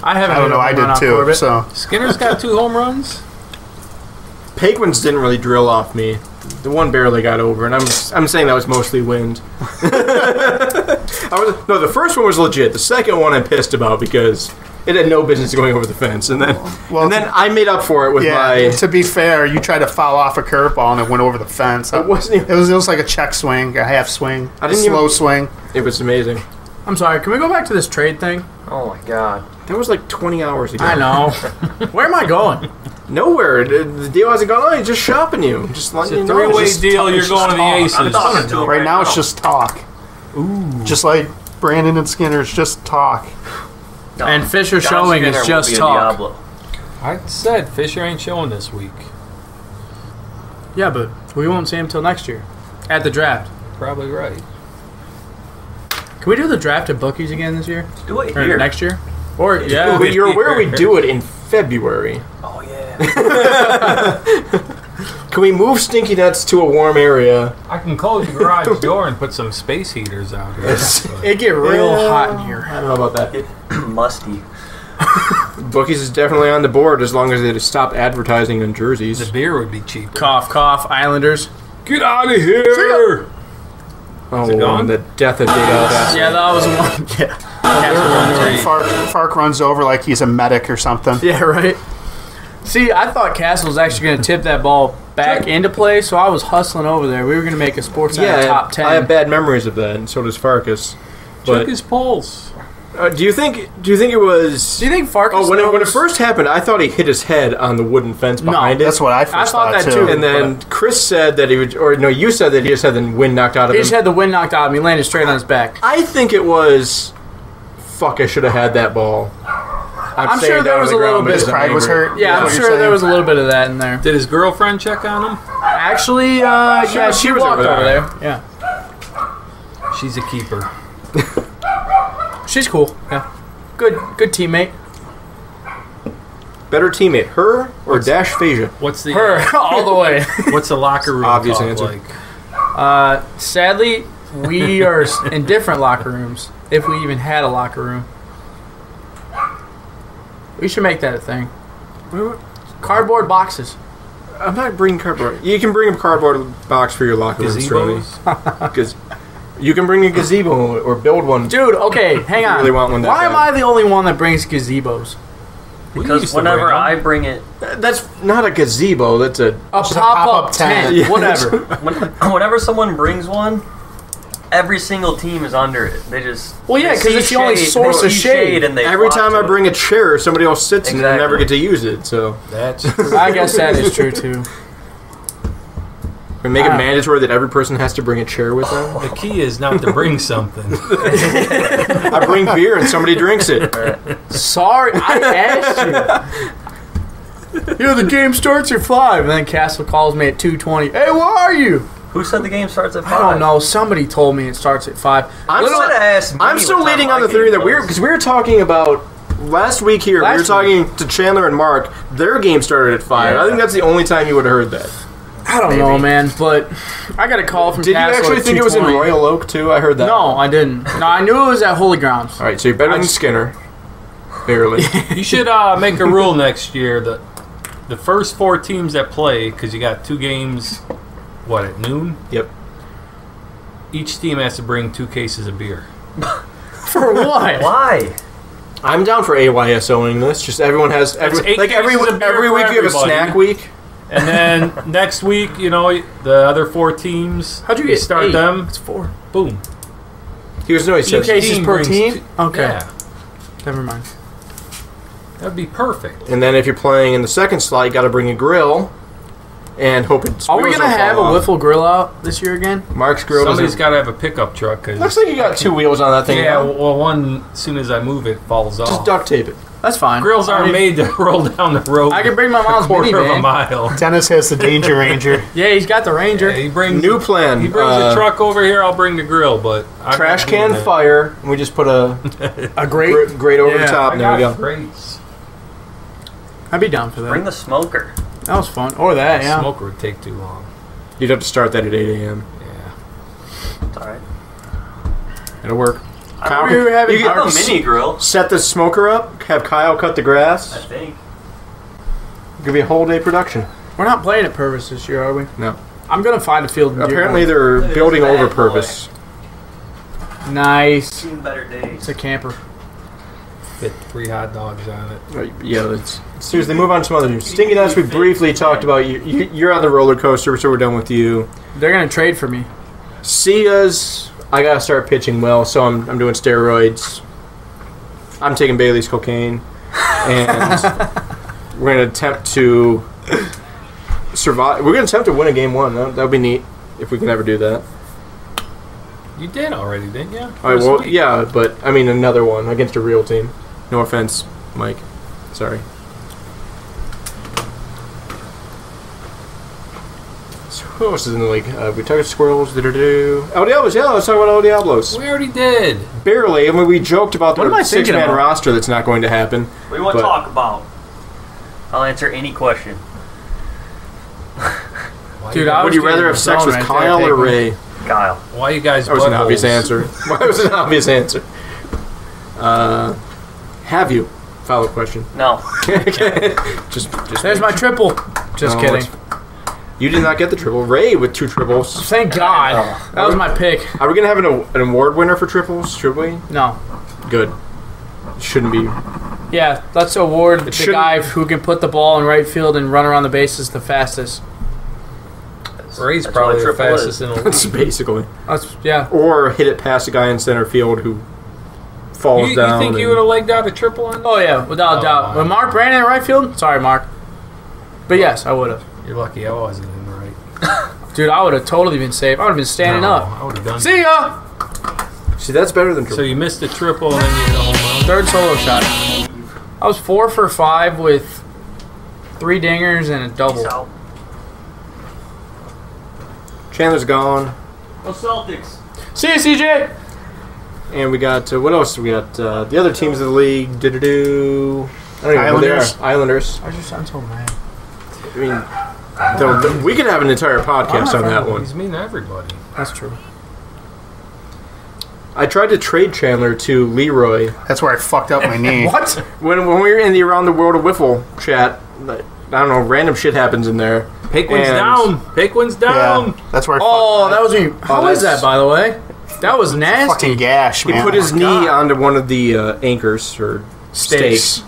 B: I haven't.
D: I don't
B: hit
D: know.
B: a
D: I
B: home run
D: did
B: off
D: too.
B: Corbett.
D: So
A: Skinner's got 2 home runs.
C: Paquins didn't really drill off me. The one barely got over, and I'm saying that was mostly wind. The first one was legit. The second one I'm pissed about because it had no business going over the fence, and then I made up for it with
D: yeah.
C: my.
D: To be fair, you tried to foul off a curveball and it went over the fence.
C: It wasn't even-
D: It was like a check swing, a half swing,
C: I
D: a
C: didn't
D: slow
C: even-
D: swing.
C: It was amazing.
B: I'm sorry, can we go back to this trade thing?
E: Oh my god.
C: That was like 20 hours ago.
B: I know. Where am I going?
C: Nowhere. The deal hasn't gone on. He's just shopping you. Just letting you
A: It's a
C: know.
A: 3-way
C: Just-
A: deal. You're going to the
E: I'm
A: Aces.
E: talking to him
D: Right now, it's just talk. Ooh. Just like Brandon and Skinner's just talk.
E: No,
B: And Fisher
E: John
B: showing
E: Skinner
B: is
E: will
B: just
E: be a
B: talk.
E: Diablo.
A: I said Fisher ain't showing this week.
B: Yeah, but we won't see him till next year. At the draft.
A: Probably right.
B: Can we do the draft at Bookies again this year?
E: Do it
B: Or
E: here.
B: next year? Or, yeah.
C: But you're aware we do it in February.
E: Oh yeah.
C: Can we move Stinky Nuts to a warm area?
A: I can close the garage door and put some space heaters out here.
B: It get real hot in here.
C: I don't know about that.
E: Get musty.
C: Bookies is definitely on the board as long as they stop advertising on jerseys.
A: The beer would be cheaper.
B: Cough, cough, Islanders.
A: Get out of here!
C: Oh,
A: it gone?
C: the death of Big Al.
B: Yeah, that was one. Yeah.
D: Fark runs over like he's a medic or something.
B: Yeah, right. See, I thought Castle was actually going to tip that ball back into play, so I was hustling over there. We were going to make a Sports Center top 10.
C: I have bad memories of that, and so does Farkas.
A: Check
C: But
A: his pulse.
C: do you think it was?
B: Do you think Farkas?
C: Oh, when it first happened, I thought he hit his head on the wooden fence behind it.
D: That's what I first
B: thought that too.
C: And then Chris said that he would, or no, you said that he just had the wind knocked out of
B: He
C: him.
B: just had the wind knocked out of him. He landed straight on his back.
C: I think it was. Fuck! I should have had that ball.
B: I'm
C: staying
B: sure there
C: down
B: was
C: on
B: a
C: the
B: little
C: ground
B: bit.
C: because
D: His
C: I'm
D: pride was
C: angry.
D: hurt.
B: Yeah,
D: Is
B: I'm
D: what you're
B: sure there
D: saying?
B: was a little bit of that in there.
A: Did his girlfriend check on him?
B: Actually, yeah, she
C: was
B: walked
C: over
B: over
C: there.
B: there. Yeah,
A: She's a keeper.
B: she's cool. Yeah, good teammate.
C: Better teammate, her or Dash Phasia?
A: What's the
B: Her all the way.
A: What's the locker room
C: Obvious
A: talk
C: answer.
A: like?
B: Sadly, we are in different locker rooms. If we even had a locker room, we should make that a thing. Cardboard boxes.
C: I'm not bringing cardboard. You can bring a cardboard box for your locker room, Sterling.
A: Gazebos?
C: Because you can bring a gazebo or build one.
B: Dude, okay, hang on.
C: really want one that
B: Why am
C: bad.
B: I the only one that brings gazebos?
A: We
E: Because
A: used to
E: whenever
A: bring 'em.
E: I bring it,
C: That's not a gazebo. That's a.
B: A
D: Just a
B: pop-up
D: pop-up
B: tent,
D: tent.
C: Yeah.
B: whatever.
E: whenever someone brings one, every single team is under it. They just
B: Well, yeah,
E: they
B: 'cause
E: see
B: it's the only
E: shade-
B: source
E: they
B: of
E: see
B: shade.
E: and they
C: Every
E: flock
C: time
E: to
C: I
E: it.
C: bring a chair, somebody else sits in it and I never
E: Exactly.
C: get to use it. So
A: That's
B: I guess that is true too.
C: we make it
B: Wow.
C: mandatory that every person has to bring a chair with them.
A: the key is not to bring something.
C: I bring beer and somebody drinks it.
B: Sorry, I asked you. Yeah, the game starts at 5, and then Castle calls me at 2:20. Hey, where are you?
E: Who said the game starts at 5?
B: I don't know. Somebody told me it starts at 5.
C: I'm
E: You
C: still,
E: should have asked me
C: I'm still
E: what time
C: leading
E: my
C: on the
E: game
C: theory that
E: was.
C: because we were talking about last week here. we were
B: Last
C: talking to Chandler and Mark. Their game started at 5.
E: Yeah.
C: I think that's the only time you would have heard that.
B: I don't know, man, but I got a call from
C: Did you
B: Castle
C: actually
B: at
C: think it was in
B: 2:20.
C: Royal Oak too? I heard that.
B: No, I didn't. No, I knew it was at Holy Grounds.
C: All right, so you're better than Skinner. Barely.
A: You should make a rule next year that the first 4 teams that play, because you got 2 games, at noon?
C: Yep.
A: Each team has to bring 2 cases of beer.
B: For what?
E: Why?
C: I'm down for AYSOing this. Just everyone has
A: That's 8
C: every
A: cases of beer
C: every
A: for
C: week you have a
A: everybody.
C: snack week.
A: And then next week, the other 4 teams,
B: How'd you get
A: start
B: 8?
A: them,
B: It's 4.
A: boom.
C: He was no. He
B: 2
C: says
B: cases
A: team
B: per
A: brings
B: team?
A: 2
B: Okay.
A: Yeah,
B: Never mind.
A: that'd be perfect.
C: And then if you're playing in the second slot, you got to bring a grill, and hope it.
B: Are we
C: wheels
B: going to
C: don't
B: have a
C: fall off.
B: wiffle grill out this year again?
C: Mark's grill
A: Somebody's
C: doesn't.
A: got to have a pickup truck. Cause
C: Looks like you got 2 wheels on that thing.
A: yeah,
C: now.
A: well, one, as soon as I move it, falls
C: Just
A: off.
C: duct tape it.
B: That's fine.
A: Grills
B: I
A: aren't
B: mean,
A: made to roll down the road
B: I can bring my mom's
A: quarter of a
B: minivan.
A: mile.
D: Dennis has the Danger Ranger.
B: Yeah, he's got the Ranger.
A: Yeah, he brings
C: New plan.
A: He brings a truck over here. I'll bring the grill, but I'm
C: Trash
A: not doing
C: can
A: that.
C: fire. And we just put a
B: A grate.
C: grate over
B: Yeah,
C: the top.
A: I
C: And there we
A: got
C: go.
A: grates.
B: I'd be down for
E: Bring
B: that.
E: the smoker.
B: That was fun. Or that, yeah.
A: Smoker would take too long.
C: You'd have to start that at 8 a.m.
A: Yeah.
E: It's alright.
C: It'll work. Kyle,
B: We were having
C: you
E: I have a
C: can
E: mini grill,
C: set the smoker up. Have Kyle cut the
E: I
C: grass.
E: think.
C: It could be a whole day production.
B: We're not playing at Purvis this year, are we?
C: No.
B: I'm going to find a field in
C: Apparently
B: Dearborn.
C: they're building
E: Bad
C: over
E: boy.
C: purpose.
B: Nice.
E: Seen better days.
B: It's a camper.
A: Fit 3 hot dogs on it.
C: Yeah, let's seriously move on to some other news. Stinky Nuts, we briefly talked about you. You're on the roller coaster, so we're done with you.
B: They're going to trade for me.
C: Sia's, I gotta start pitching well, so I'm doing steroids. I'm taking Bailey's cocaine, and we're gonna attempt to survive. We're gonna attempt to win a game 1. That would be neat if we can ever do that.
A: You did already, didn't you?
C: All right, well,
A: First week.
C: yeah, but I mean another one against a real team. No offense, Mike. Sorry. So who else is in the league? We talked Squirrels. El Diablos. Yeah, let's talk about El Diablos.
A: We already did.
C: Barely. I mean, we joked about
B: What am I
C: the
B: thinking
C: six-man
B: about?
C: roster that's not going to happen.
E: What do you want
C: But-
E: to talk about? I'll answer any question.
B: Dude,
C: Would you rather have sex with Kyle or Ray?
E: Kyle.
A: Why you guys?
C: That was an obvious
A: buttholes?
C: answer. Why was an obvious answer? Have you? Follow-up question.
E: No.
C: Just
B: There's my triple. Just
C: No,
B: kidding.
C: it's- You did not get the triple. Ray with 2 triples.
B: Thank God. That was my pick.
C: Are we going to have an award winner for triples? Should we?
B: No.
C: Good. Shouldn't be.
B: Yeah, let's award the
C: shouldn't-
B: guy who can put the ball in right field and run around the bases the fastest.
A: Ray's
E: That's
A: probably
E: what
A: the
E: triple
A: fastest
E: is.
A: in the league.
C: That's basically.
B: Yeah.
C: Or hit it past a guy in center field who falls
A: You
C: down.
A: think you
C: and-
A: would have legged out a triple on?
B: Oh, yeah, without a doubt. With Mark Brandon in right field? Sorry, Mark. But yes, I would have.
A: You're lucky I wasn't in the right.
B: Dude, I would have totally been safe. I would have been standing
A: No,
B: up.
A: I would have done.
B: See ya!
C: See, that's better than
A: So
C: triple.
A: you missed the triple and then you hit a home run.
B: Third solo shot. I was 4 for 5 with 3 dingers and a double.
E: Peace out.
C: Chandler's gone.
E: Go Celtics.
B: See ya, CJ!
C: And we got, what else? We got the other teams of the league. Do. I don't even know who they
D: Islanders.
C: are. Islanders.
B: I just sound so mad.
C: I mean, we could have an entire podcast on that one.
A: He's mean to everybody.
B: That's true.
C: I tried to trade Chandler to Leroy
D: That's where I fucked up my knee.
B: What?
C: when we were in the Around the World of Wiffle chat. I don't know, random shit happens in there.
A: Pickwan's
C: And-
A: down. Pickwan's down.
D: Yeah, that's where I
B: Oh,
D: fucked
B: that was me. How is
C: that's-
B: that, by the way? That was
D: fucking
B: nasty.
D: gash,
C: He
D: man.
C: put his
B: my
C: knee
B: God.
C: onto one of the anchors or stakes.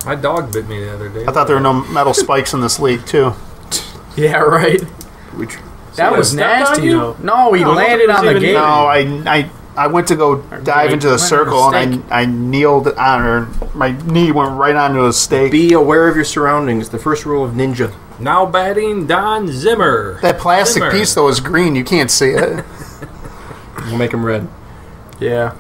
A: My dog bit me the other day.
D: I thought there were no metal spikes in this league, too.
B: Yeah, right.
C: Which,
B: That
A: he
B: was
A: stepped on
B: nasty,
A: you?
B: though. No, he
A: No,
B: landed
A: nothing
B: on the
A: was even
B: gate.
D: No, I went to go dive into the
B: went on a
D: circle and
B: stake.
D: I kneeled on her. My knee went right onto a stake.
C: be aware of your surroundings. The first rule of ninja.
A: Now batting Don Zimmer.
D: That plastic
A: Zimmer.
D: piece, though, is green. You can't see it.
C: We'll make him red.
B: Yeah.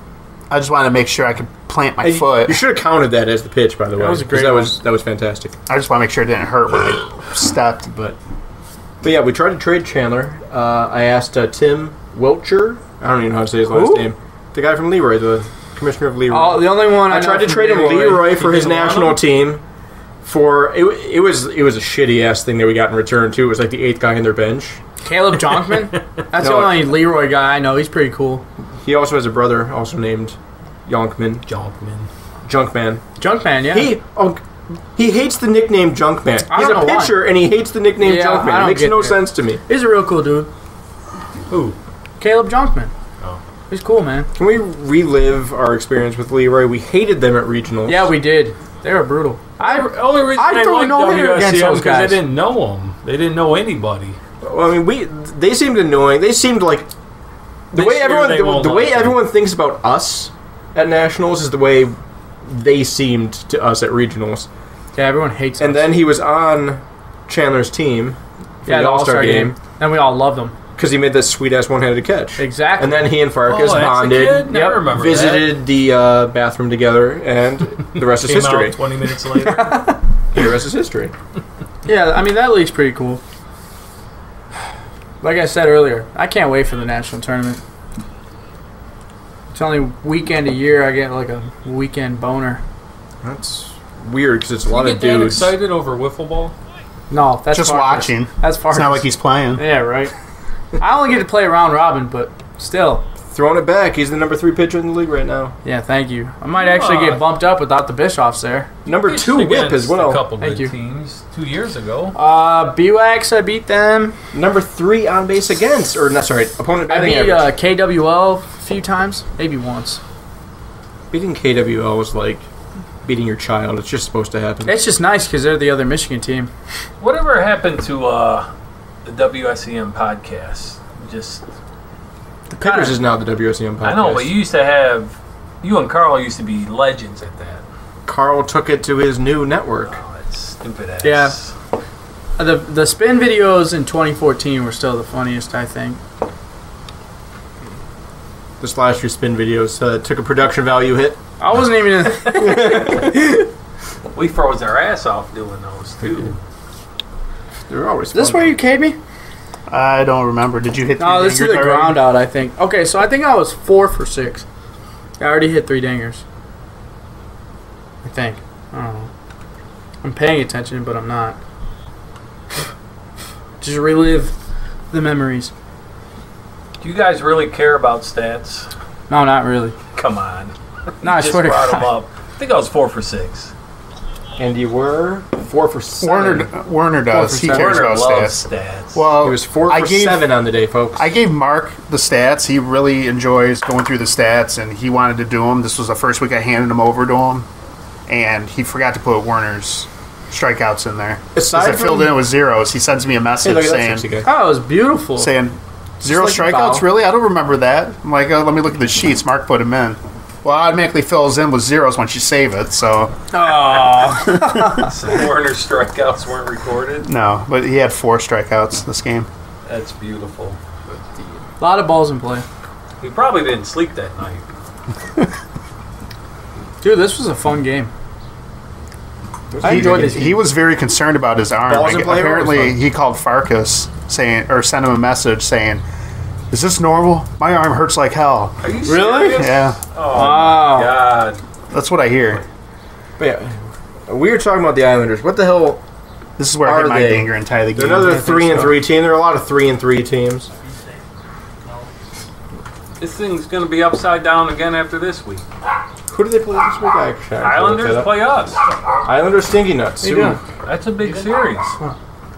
D: I just wanted to make sure I could plant my
C: Hey,
D: foot.
C: You should have counted that as the pitch, by the way.
B: was a
C: 'cause
B: great
C: that was fantastic.
D: I just want to make sure it didn't hurt when I stepped.
C: But yeah, we tried to trade Chandler. I asked Tim Welcher. I don't even know how to say his last
B: Who?
C: name. The guy from Leroy, the commissioner of Leroy.
B: Oh, the only one I
C: I tried
B: know
C: to
B: from
C: trade him
B: Leroy.
C: Leroy for
A: You
C: his
A: didn't want
C: national
A: him?
C: team. For it was a shitty ass thing that we got in return too. It was like the 8th guy in their bench.
B: Caleb Jonkman? That's
C: No.
B: the only Leroy guy I know. He's pretty cool.
C: He also has a brother, also named Jonkman. Junkman.
B: Junkman, yeah.
C: He hates the nickname Junkman.
B: I
C: He's
B: don't
C: a
B: know why.
C: pitcher and he hates the nickname
B: Yeah, I
C: Junkman. It
B: don't
C: makes
B: get
C: no
B: that.
C: sense to me.
B: He's a real cool dude.
A: Who?
B: Caleb Jonkman.
A: Oh.
B: He's cool, man.
C: Can we relive our experience with Leroy? We hated them at regionals.
B: Yeah, we did. They were brutal.
A: The only reason
B: I'd
A: I
B: throw
A: liked
B: no hitter against
A: WSCM
B: those
A: because
B: guys.
A: they didn't know them. They didn't know anybody.
C: Well, I mean, they seemed annoying. They seemed like the
A: This
C: way
A: year
C: everyone
A: they won't
C: the way
A: like them.
C: everyone thinks about us at nationals is the way they seemed to us at regionals.
B: Yeah, everyone hates
C: And
B: us.
C: then he was on Chandler's team for
B: Yeah,
C: the All-Star game
B: And we all loved him.
C: because he made this sweet ass one-handed catch.
B: Exactly.
C: And then he and Farkas
A: Oh, that's the
C: bonded,
A: kid? Now I
B: Yep.
A: remember
C: visited the bathroom together, and the rest is
A: that. Came
C: history.
A: out 20 minutes later.
C: The rest is history.
B: Yeah, I mean, that league's pretty cool. Like I said earlier, I can't wait for the national tournament. It's only weekend a year I get like a weekend boner.
C: That's weird because it's a lot
A: You
C: of
A: get that
C: dudes.
A: excited over wiffle ball?
B: No, that's
D: Just
B: Farkas.
D: watching.
B: That's far.
D: It's not like he's playing.
B: Yeah, right. I only get to play round robin, but still.
C: Throwing it back. He's the number 3 pitcher in the league right now.
B: Yeah, thank you. I might actually get bumped up without the Bischoffs there.
C: Number 2 whip as
A: Against A
C: well.
A: couple
B: Thank
A: good
B: you.
A: teams 2 years ago.
B: BWAX, I beat them.
C: Number 3 on base against, or not? Sorry, opponent
B: I
C: batting
B: beat
C: average.
B: KWL a few times, maybe once.
C: Beating KWL is like beating your child. It's just supposed to happen.
B: It's just nice because they're the other Michigan team.
A: Whatever happened to the WSEM podcast? Just
C: The Pickers is now the WSCM podcast.
A: I know, but you and Carl used to be legends at that.
C: Carl took it to his new network.
A: Oh, that's stupid ass.
B: Yeah. The spin videos in 2014 were still the funniest, I think.
C: this last year's spin videos took a production value hit.
B: I wasn't even in.
A: We froze our ass off doing those too.
C: They're always
B: Is this
C: fun.
B: where you K'd me?
D: I don't remember. Did you hit?
B: No, this is
D: dingers
B: the
D: already?
B: ground out, I think. Okay, so I think I was 4 for 6. I already hit 3 dingers. I think. I don't know. I'm paying attention, but I'm not. Just relive the memories.
A: Do you guys really care about stats?
B: No, not really.
A: Come on.
B: No, I
A: Just
B: swear to
A: brought them
B: God.
A: up. I think I was 4 for 6.
C: And you were 4 for 7.
D: Werner does. He
B: 4 for
D: cares
A: Werner
D: about
A: loves
D: stats.
A: stats.
D: Well,
C: He was 4
D: I
C: for
D: gave
C: 7 on the day, folks.
D: I gave Mark the stats. He really enjoys going through the stats, and he wanted to do them. This was the first week I handed them over to him, and he forgot to put Werner's strikeouts in there.
C: Aside
D: Because I filled
C: from-
D: in it with zeros. He sends me a
C: Hey,
D: message
C: look at that
D: saying,
C: sexy guy.
B: Oh, it was beautiful.
D: saying, zero
C: like the
D: strikeouts?
C: foul.
D: Really? I don't remember that. I'm like, oh, let me look at the sheets. Mark put them in. Well, it automatically fills in with zeros once you save it, so
B: Oh.
A: So Warner's strikeouts weren't recorded.
D: no. But he had 4 strikeouts this game.
A: That's beautiful.
B: A lot of balls in play.
A: He probably didn't sleep that night.
B: Dude, this was a fun game. I enjoyed this.
D: He was very concerned about his arm.
C: Balls in play were
D: Apparently,
C: fun.
D: he called Farkas saying, or sent him a message saying, "Is this normal? My arm hurts like hell."
A: Are you
B: Really?
A: serious?
D: Yeah,
A: Oh
B: Wow.
A: my God.
D: that's what I hear.
C: But yeah, we were talking about the Islanders. What the hell?
D: This is where I hit
C: Are
D: my
C: they?
D: dinger and tie the
C: They're
D: game.
C: another 3-3 team. There are a lot of 3-3 teams.
A: This thing's going to be upside down again after this week.
C: Who do they play this week? I actually
A: Islanders play us.
C: Islanders Stinky Nuts.
B: How you doing?
A: That's a big series.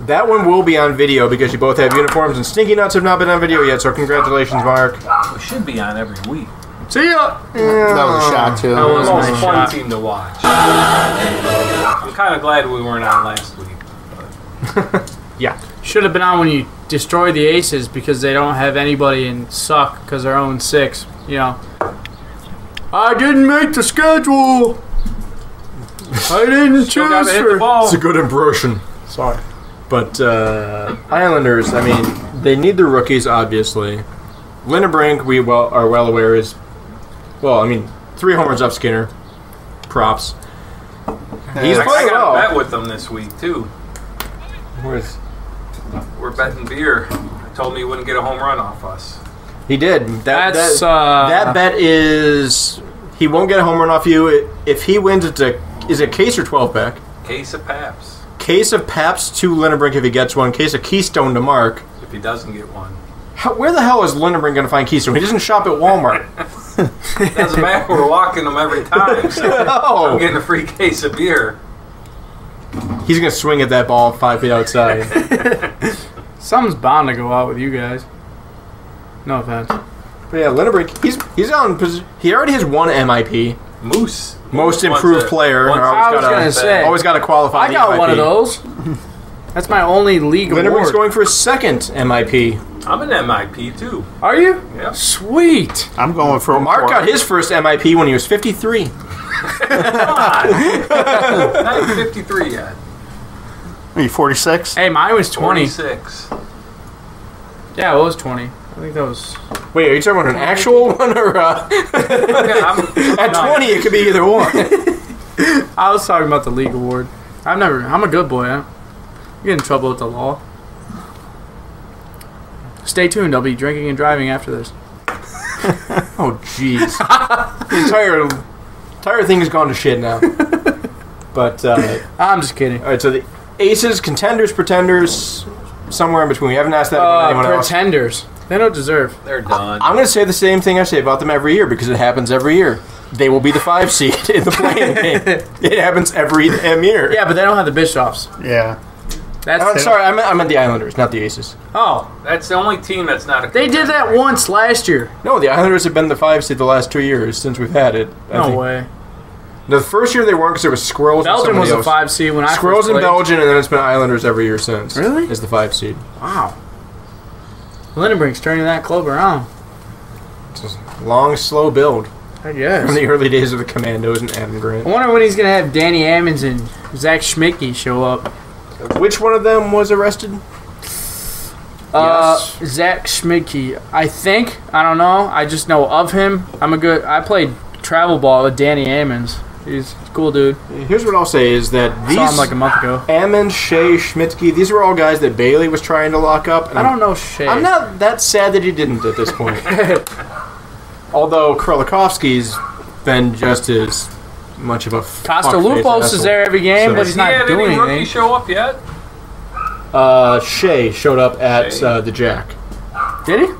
C: That one will be on video because you both have uniforms, and Stinky Nuts have not been on video yet. So congratulations, Mark.
A: We should be on every week.
B: See ya.
D: That was a shot too.
B: That was
A: The
B: a
A: most
B: nice
A: fun
B: shot.
A: team to watch. I'm kind of glad we weren't on last week.
C: Yeah.
B: Should have been on when you destroy the Aces because they don't have anybody and suck because they're 0-6. You know. I didn't make the schedule. I didn't
A: Still got to hit the
B: transfer.
A: ball.
C: It's a good impression.
B: Sorry.
C: But Islanders, I mean, they need their rookies, obviously. Lindenbrink, we are well aware, is, well, I mean, 3 homers up Skinner. Props. He's
A: I
C: playing
A: got a
C: well.
A: bet with them this week, too.
C: Where's-
A: We're betting beer. I told me he wouldn't get a home run off us.
C: He did.
B: That's
C: That bet is, he won't get a home run off you. If he wins, is it case or 12-pack?
A: Case of Paps.
C: Case of Pabst to Lindenbrink if he gets one. Case of Keystone to Mark.
A: If he doesn't get one.
C: Where the hell is Lindenbrink going to find Keystone? He doesn't shop at Walmart.
A: Doesn't matter. We're walking them every time. So I'm
C: No.
A: getting a free case of beer.
C: He's going to swing at that ball 5 feet outside.
B: Something's bound to go out with you guys. No offense.
C: But yeah, Lindenbrink, he's on. He already has 1 MIP,
A: Moose.
C: most improved player.
B: I was gonna say.
C: Always got to qualify.
B: I
C: the
B: got
C: MIP.
B: one of those. That's my only league
C: Lindenbrink's
B: award.
C: going for his 2nd MIP.
A: I'm an MIP too.
B: Are you?
A: Yep.
B: Sweet.
D: I'm going for
C: Mark
D: four.
C: got his first MIP when he was 53.
A: Not even 53 yet.
D: Are you 46?
B: Hey, mine was 20.
A: 26.
B: Yeah, it was 20. I think that was.
C: Wait, are you talking about an actual one or
A: Yeah,
C: at
B: No.
C: 20? It could be either one.
B: I was talking about the league award. I'm a good boy. I get in trouble with the law. Stay tuned. I'll be drinking and driving after this.
C: Oh, jeez. The entire thing has gone to shit now. But,
B: I'm just kidding.
C: all right, so the Aces, contenders, pretenders, somewhere in between. We haven't asked that about anyone else.
B: Pretenders. They don't deserve.
A: they're done.
C: I'm going to say the same thing I say about them every year because it happens every year. They will be the 5 seed in the playing game. It happens every damn year.
B: Yeah, but they don't have the Bischoffs.
D: Yeah.
B: That's
C: Sorry, I meant the Islanders, not the Aces.
B: Oh,
A: That's the only team that's not a
B: they did that once last year.
C: No, the Islanders have been the 5 seed the last 2 years since we've had it. I
B: No
C: think.
B: way.
C: The first year they weren't because there was Squirrels
B: Belgium
C: and
B: was
C: somebody
B: a
C: else.
B: 5 seed when I
C: Squirrels
B: first
C: in
B: played.
C: Belgium, and then it's been Islanders every year since.
B: Really?
C: Is the 5 seed.
B: Wow. Lindenbrink's turning that club around.
C: It's a long, slow build
B: I guess.
C: from the early days of the Commandos and Adam Grant.
B: I wonder when he's going to have Danny Ammons and Zach Schmidtke show up.
C: Which one of them was arrested?
B: Zach Schmidtke. I think. I don't know. I just know of him. I played travel ball with Danny Ammons. He's a cool dude.
C: Here's what I'll say is that these
B: Saw him like a month ago.
C: Ammons, Shea, Schmidtke, these were all guys that Bailey was trying to lock up. And
B: I don't know Shea.
C: I'm not that sad that he didn't at this point. Although Krolikovsky's been just as much of a
B: Costalupos is there every game, but he's not doing anything.
A: Rookie show up yet?
C: Shea showed up at the Jack.
B: Did he?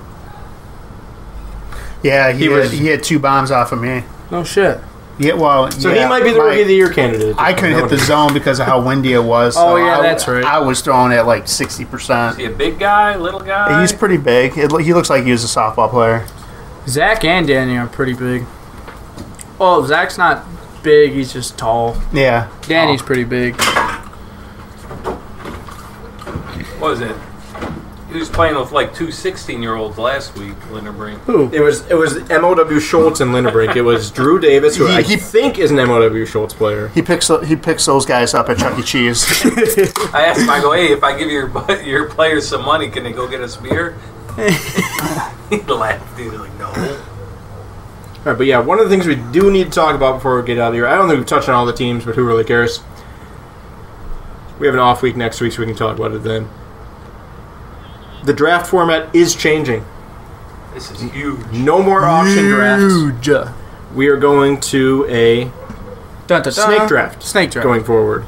D: Yeah, he had 2 bombs off of me.
B: No shit.
D: Yeah, well,
C: so he might be the Rookie of the Year candidate.
D: I couldn't hit the zone because of how windy it was.
B: Oh, yeah, that's right.
D: I was throwing at like 60%.
A: Is he a big guy, little guy?
D: He's pretty big. He looks like he was a softball player.
B: Zach and Danny are pretty big. Well, Zach's not big. He's just tall.
D: Yeah.
B: Danny's pretty big.
A: What was it? He was playing with like 2 16-year-olds last week, Linderbrink.
B: Who?
C: It was MOW Schultz and Linderbrink. It was Drew Davis, who I think is an MOW Schultz player.
D: He picks those guys up at Chuck E. Cheese.
A: I asked him, I go, hey, if I give your players some money, can they go get us beer? He laughed. He was like, no.
C: All right, but yeah, one of the things we do need to talk about before we get out of here, I don't think we've touched on all the teams, but who really cares? We have an off week next week, so we can talk about it then. The draft format is changing.
A: This is huge.
C: No more auction drafts.
B: Huge.
C: We are going to a snake draft going forward.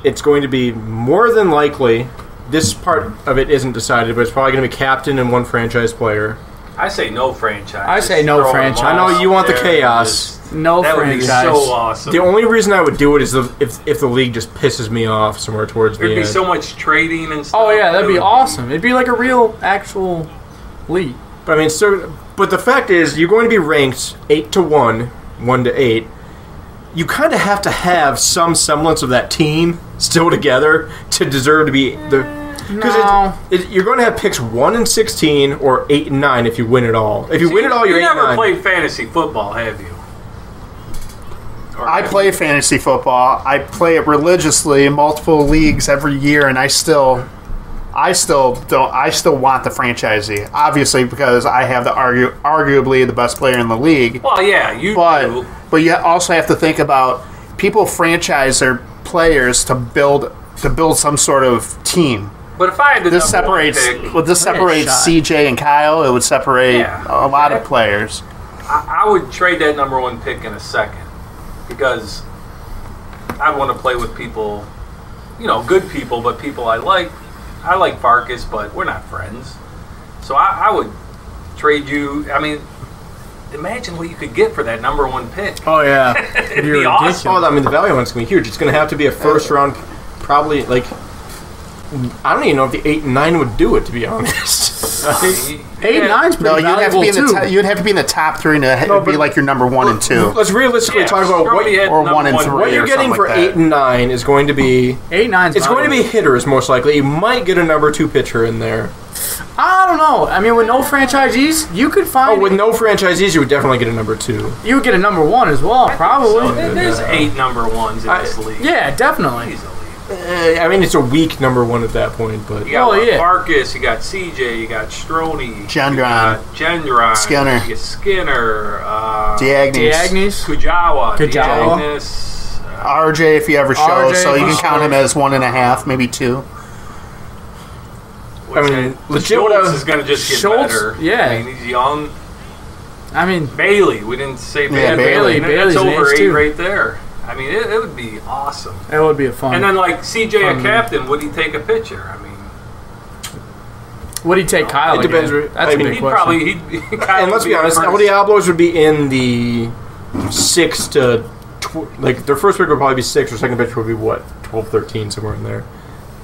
C: It's going to be more than likely, this part of it isn't decided, but it's probably going to be captain and 1 franchise player.
A: I say no franchise.
B: I say no
A: Just throw them
B: franchise.
C: I know
A: all
C: you want the
A: out
C: chaos.
A: there.
B: No
A: That would be
B: franchise.
A: so awesome.
C: The only reason I would do it is if the league just pisses me off somewhere towards the
A: There'd
C: end.
A: be so much trading and stuff.
B: Oh yeah, that'd
A: It
B: be
A: would
B: awesome. It'd be like a real, actual league.
C: But I mean, but the fact is, you're going to be ranked 8 to 1, 1 to 8. You kind of have to have some semblance of that team still together to deserve to be the.
B: No.
C: You're going to have picks 1 and 16 or 8 and 9 if you win it all. If you win it all, you're 8 and 9.
A: You never played fantasy football, have you?
D: I play fantasy football. I play it religiously in multiple leagues every year, and I still don't. I still want the franchisee, obviously, because I have arguably the best player in the league.
A: Well, yeah, you do.
D: But you also have to think about people franchise their players to build some sort of team.
A: But if I had the
D: This
A: number one
D: separates.
A: pick,
D: Well, this separates
B: shot.
D: CJ and Kyle. It would separate
A: Yeah.
D: a lot of players.
A: I would trade that number 1 pick in a second because I want to play with people, good people, but people I like. I like Farkas, but we're not friends. So I would trade you. I mean, imagine what you could get for that number 1 pick.
B: Oh yeah,
A: It'd be awesome.
C: Oh, I mean, the value on it's going to be huge. It's going to have to be a first round, probably, like, I don't even know if the 8 and 9 would do it, to be honest.
B: 8 and 9's pretty
D: No, you'd have to
B: valuable
D: be in
B: too.
D: you'd have to be in the top 3 and be like your number 1 and 2.
C: Let's realistically talk about
D: Or 1 and 3.
C: what you're
D: or
C: getting
D: something
C: for
D: like that.
C: 8 and 9 is going to be.
B: 8 9's
C: It's going to be hitters, most likely. You might get a number 2 pitcher in there.
B: I don't know. I mean, with no franchisees, you could find.
C: Oh, with no franchisees, you would definitely get a number 2.
B: you would get a number 1 as well, probably.
A: So there's 8 number 1s in this league.
B: Yeah, definitely.
A: Easily.
C: I mean, it's a weak number 1 at that point, but
A: You got
B: Oh, yeah.
A: Farkas, you got CJ, you got Stroni,
D: Gendron.
A: Gendron,
D: Skinner.
A: you got Skinner,
D: Diagnes.
A: Kujawa,
B: Kujawa.
A: Diagnes,
D: RJ if he ever shows,
B: RJ
D: so you
B: if
D: can
B: he
D: count him
B: shows.
D: as 1.5, maybe 2.
C: I mean, legit what I
A: Schultz
C: was-
A: is going to just get
B: Schultz,
A: better.
B: yeah.
A: I mean, he's young.
B: I mean,
A: Bailey, we didn't say Bailey.
D: Yeah, Bailey.
B: Bailey's
A: That's over
B: nice,
A: 8
B: too.
A: right there. I mean, it would be awesome.
B: that would be a fun.
A: And then, like, CJ,
B: Fun.
A: a captain, would he take a picture? I mean,
B: would he take Kyle?
C: It depends.
B: Again? That's
C: I
B: a
C: mean,
B: big
A: he'd
B: question.
A: probably...
C: And let's be honest, El Diablos would be in the 6 to... like, their first pick would probably be 6, or second pick would be, what, 12, 13, somewhere in there.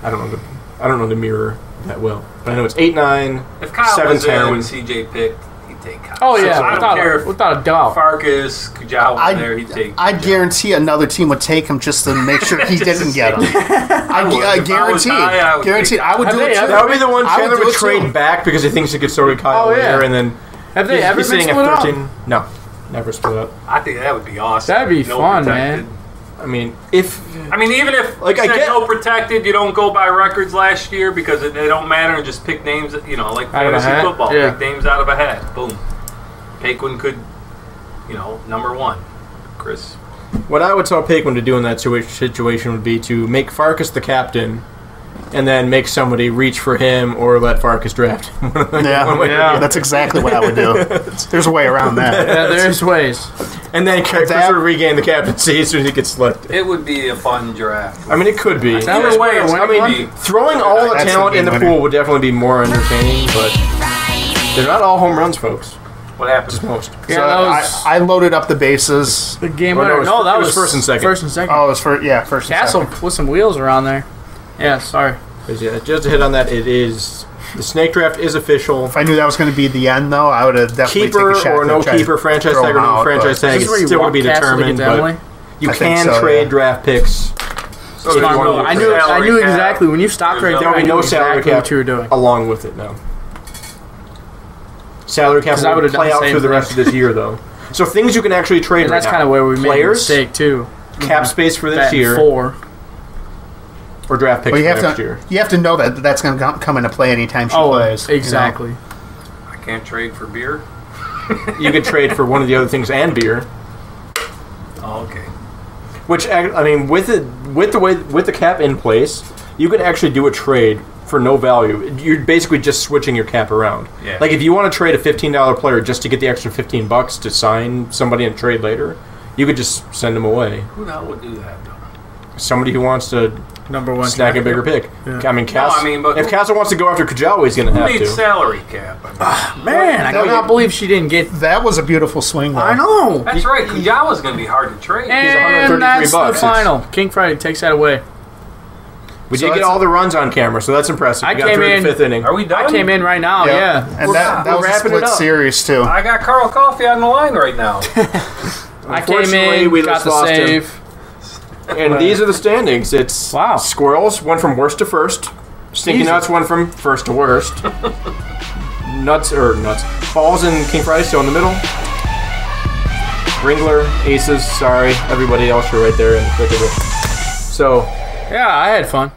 C: I don't know the mirror that well. But I know it's 8, 9,
A: If Kyle
C: 7,
A: was there
C: 10.
A: when CJ picked, he'd take Kyle.
B: Oh
A: So
B: yeah,
A: I don't care if
B: without a doubt.
A: Farkas, Kujawa was there, he'd take
D: I
A: Kujawa.
D: guarantee another team would take him just to make sure he didn't get him. I
A: would. If I was
D: guarantee.
A: high, I would
D: Guaranteed.
A: take
D: I would
B: Have
D: do
B: they
D: it.
B: ever-
D: too.
C: That would be the one
D: I would
C: Chandler
D: do
C: would
D: it
C: trade
D: too.
C: back because he thinks he could throw to Kyle
B: Oh, yeah.
C: later, and then
B: Have they ever
C: he's
B: been
C: sitting
B: split
C: at
B: up?
C: 13. No, never split up.
A: I think that would be awesome.
B: That'd be fun,
A: protected.
B: man.
C: I mean,
A: even if
C: Like,
A: you
C: I
A: said
C: get-
A: no protected, you don't go by records last year because they don't matter and just pick names, like
B: Out of a
A: fantasy
B: hat?
A: football.
B: Yeah.
A: Pick names out of a hat. Boom. Paquin could, number 1. Chris.
C: what I would tell Paquin to do in that situation would be to make Farkas the captain, and then make somebody reach for him or let Farkas draft.
D: Yeah, that's exactly what I would do. There's a way around that.
B: Yeah, there's ways.
C: And then Chris would regain the captaincy as soon as he gets selected.
A: It would be a fun draft.
C: I mean, it could be.
B: That
A: Either
B: was
A: way, it's
B: winner,
A: gonna
B: winner.
A: be.
C: Throwing all the
D: That's
C: talent
D: the
C: in the
D: game
C: pool
D: winner.
C: would definitely be more entertaining, but they're not all home runs, folks.
A: What happens?
C: Just most.
B: Yeah,
D: So
B: that was
D: I loaded up the bases.
B: the game
C: Oh, no,
B: winner.
C: it
B: No,
C: was-
B: that
C: it was
B: was
C: first and second.
B: First and second.
D: Oh, it was first and
B: Castle
D: second.
B: with some wheels around there. Yeah, sorry.
C: Yeah, just to hit on that, it is the snake draft is official.
D: If I knew that was going to be the end, though, I would have definitely
C: Keeper
D: taken a shot
C: or
D: to
C: no
D: try to
C: keeper, franchise
D: throw
C: tag or
D: him
C: no
D: out,
C: franchise
D: but-
C: tag,
B: This is
C: it's
B: where you
C: still going
B: walk
C: to be
B: Castle to
C: determined.
B: get to Emily.
C: But you
D: I think
C: can
D: so,
C: trade
D: yeah.
C: draft picks.
A: So
C: If you
A: there's
C: want
A: no
C: to-
B: I
A: salary
B: knew
A: cap.
B: exactly when you stopped right
A: There's
B: there.
C: There will
B: I
C: be
B: knew
C: no salary
B: exactly
C: cap
B: what you were doing.
C: along with it. No salary cap
B: 'Cause I
C: will
B: would've done
C: play
B: the
C: out
B: same
C: through the
B: thing.
C: rest of this year, though. So things you can actually trade
B: And
C: right
B: that's
C: now.
B: kind of where we made a
C: Players,
B: mistake too.
C: cap space for this
B: That
C: year,
B: 4.
C: or draft picks
D: But you
C: for
D: have
C: next
D: to
C: year.
D: you have to know that that's going to come into play anytime she
B: Oh,
D: plays. you know?
B: exactly.
A: I can't trade for beer.
C: You could trade for one of the other things and beer.
A: Oh, okay.
C: Which I mean, with the cap in place, you can actually do a trade for no value. You're basically just switching your cap around.
A: Yeah.
C: Like if you want to trade a $15 player just to get the extra $15 to sign somebody and trade later, you could just send them away.
A: Who the hell would do that, though?
C: Somebody who wants to
B: Number 1.
C: snag a bigger pick. I mean, Cass,
A: but
C: if Castle wants to go after Kajawa, he's going to
A: Who
C: have
A: needs
C: to.
A: salary cap?
B: Man, I
D: No,
B: cannot
D: you-
B: believe she didn't get.
D: That was a beautiful swing, though.
B: I know.
A: That's right. Kujawa's going to be hard to trade.
B: And
C: $133
B: that's the final. King Friday takes that away.
C: We
D: So
C: did get
D: that's-
C: all the runs on camera, so that's impressive.
B: I
C: We got
B: came
C: through
B: in-
C: the 5th inning.
A: Are we done?
B: I came in right now. Yeah.
D: And that
C: we're
D: was a
C: wrapping it
D: split
C: up.
D: series, too.
A: I got Carl Coffey on the line right now.
B: I came
C: Unfortunately,
B: in.
C: we
B: Got
C: just
B: the
C: lost him.
B: save.
C: And these are the standings. It's
B: Wow.
C: Squirrels went from worst to first. Stinky
B: Easy.
C: Nuts went from first to worst. Nuts. Balls and King Friday still in the middle. Ringler, Aces, sorry. Everybody else, you're right there in the thick of it. So,
B: Yeah, I had fun.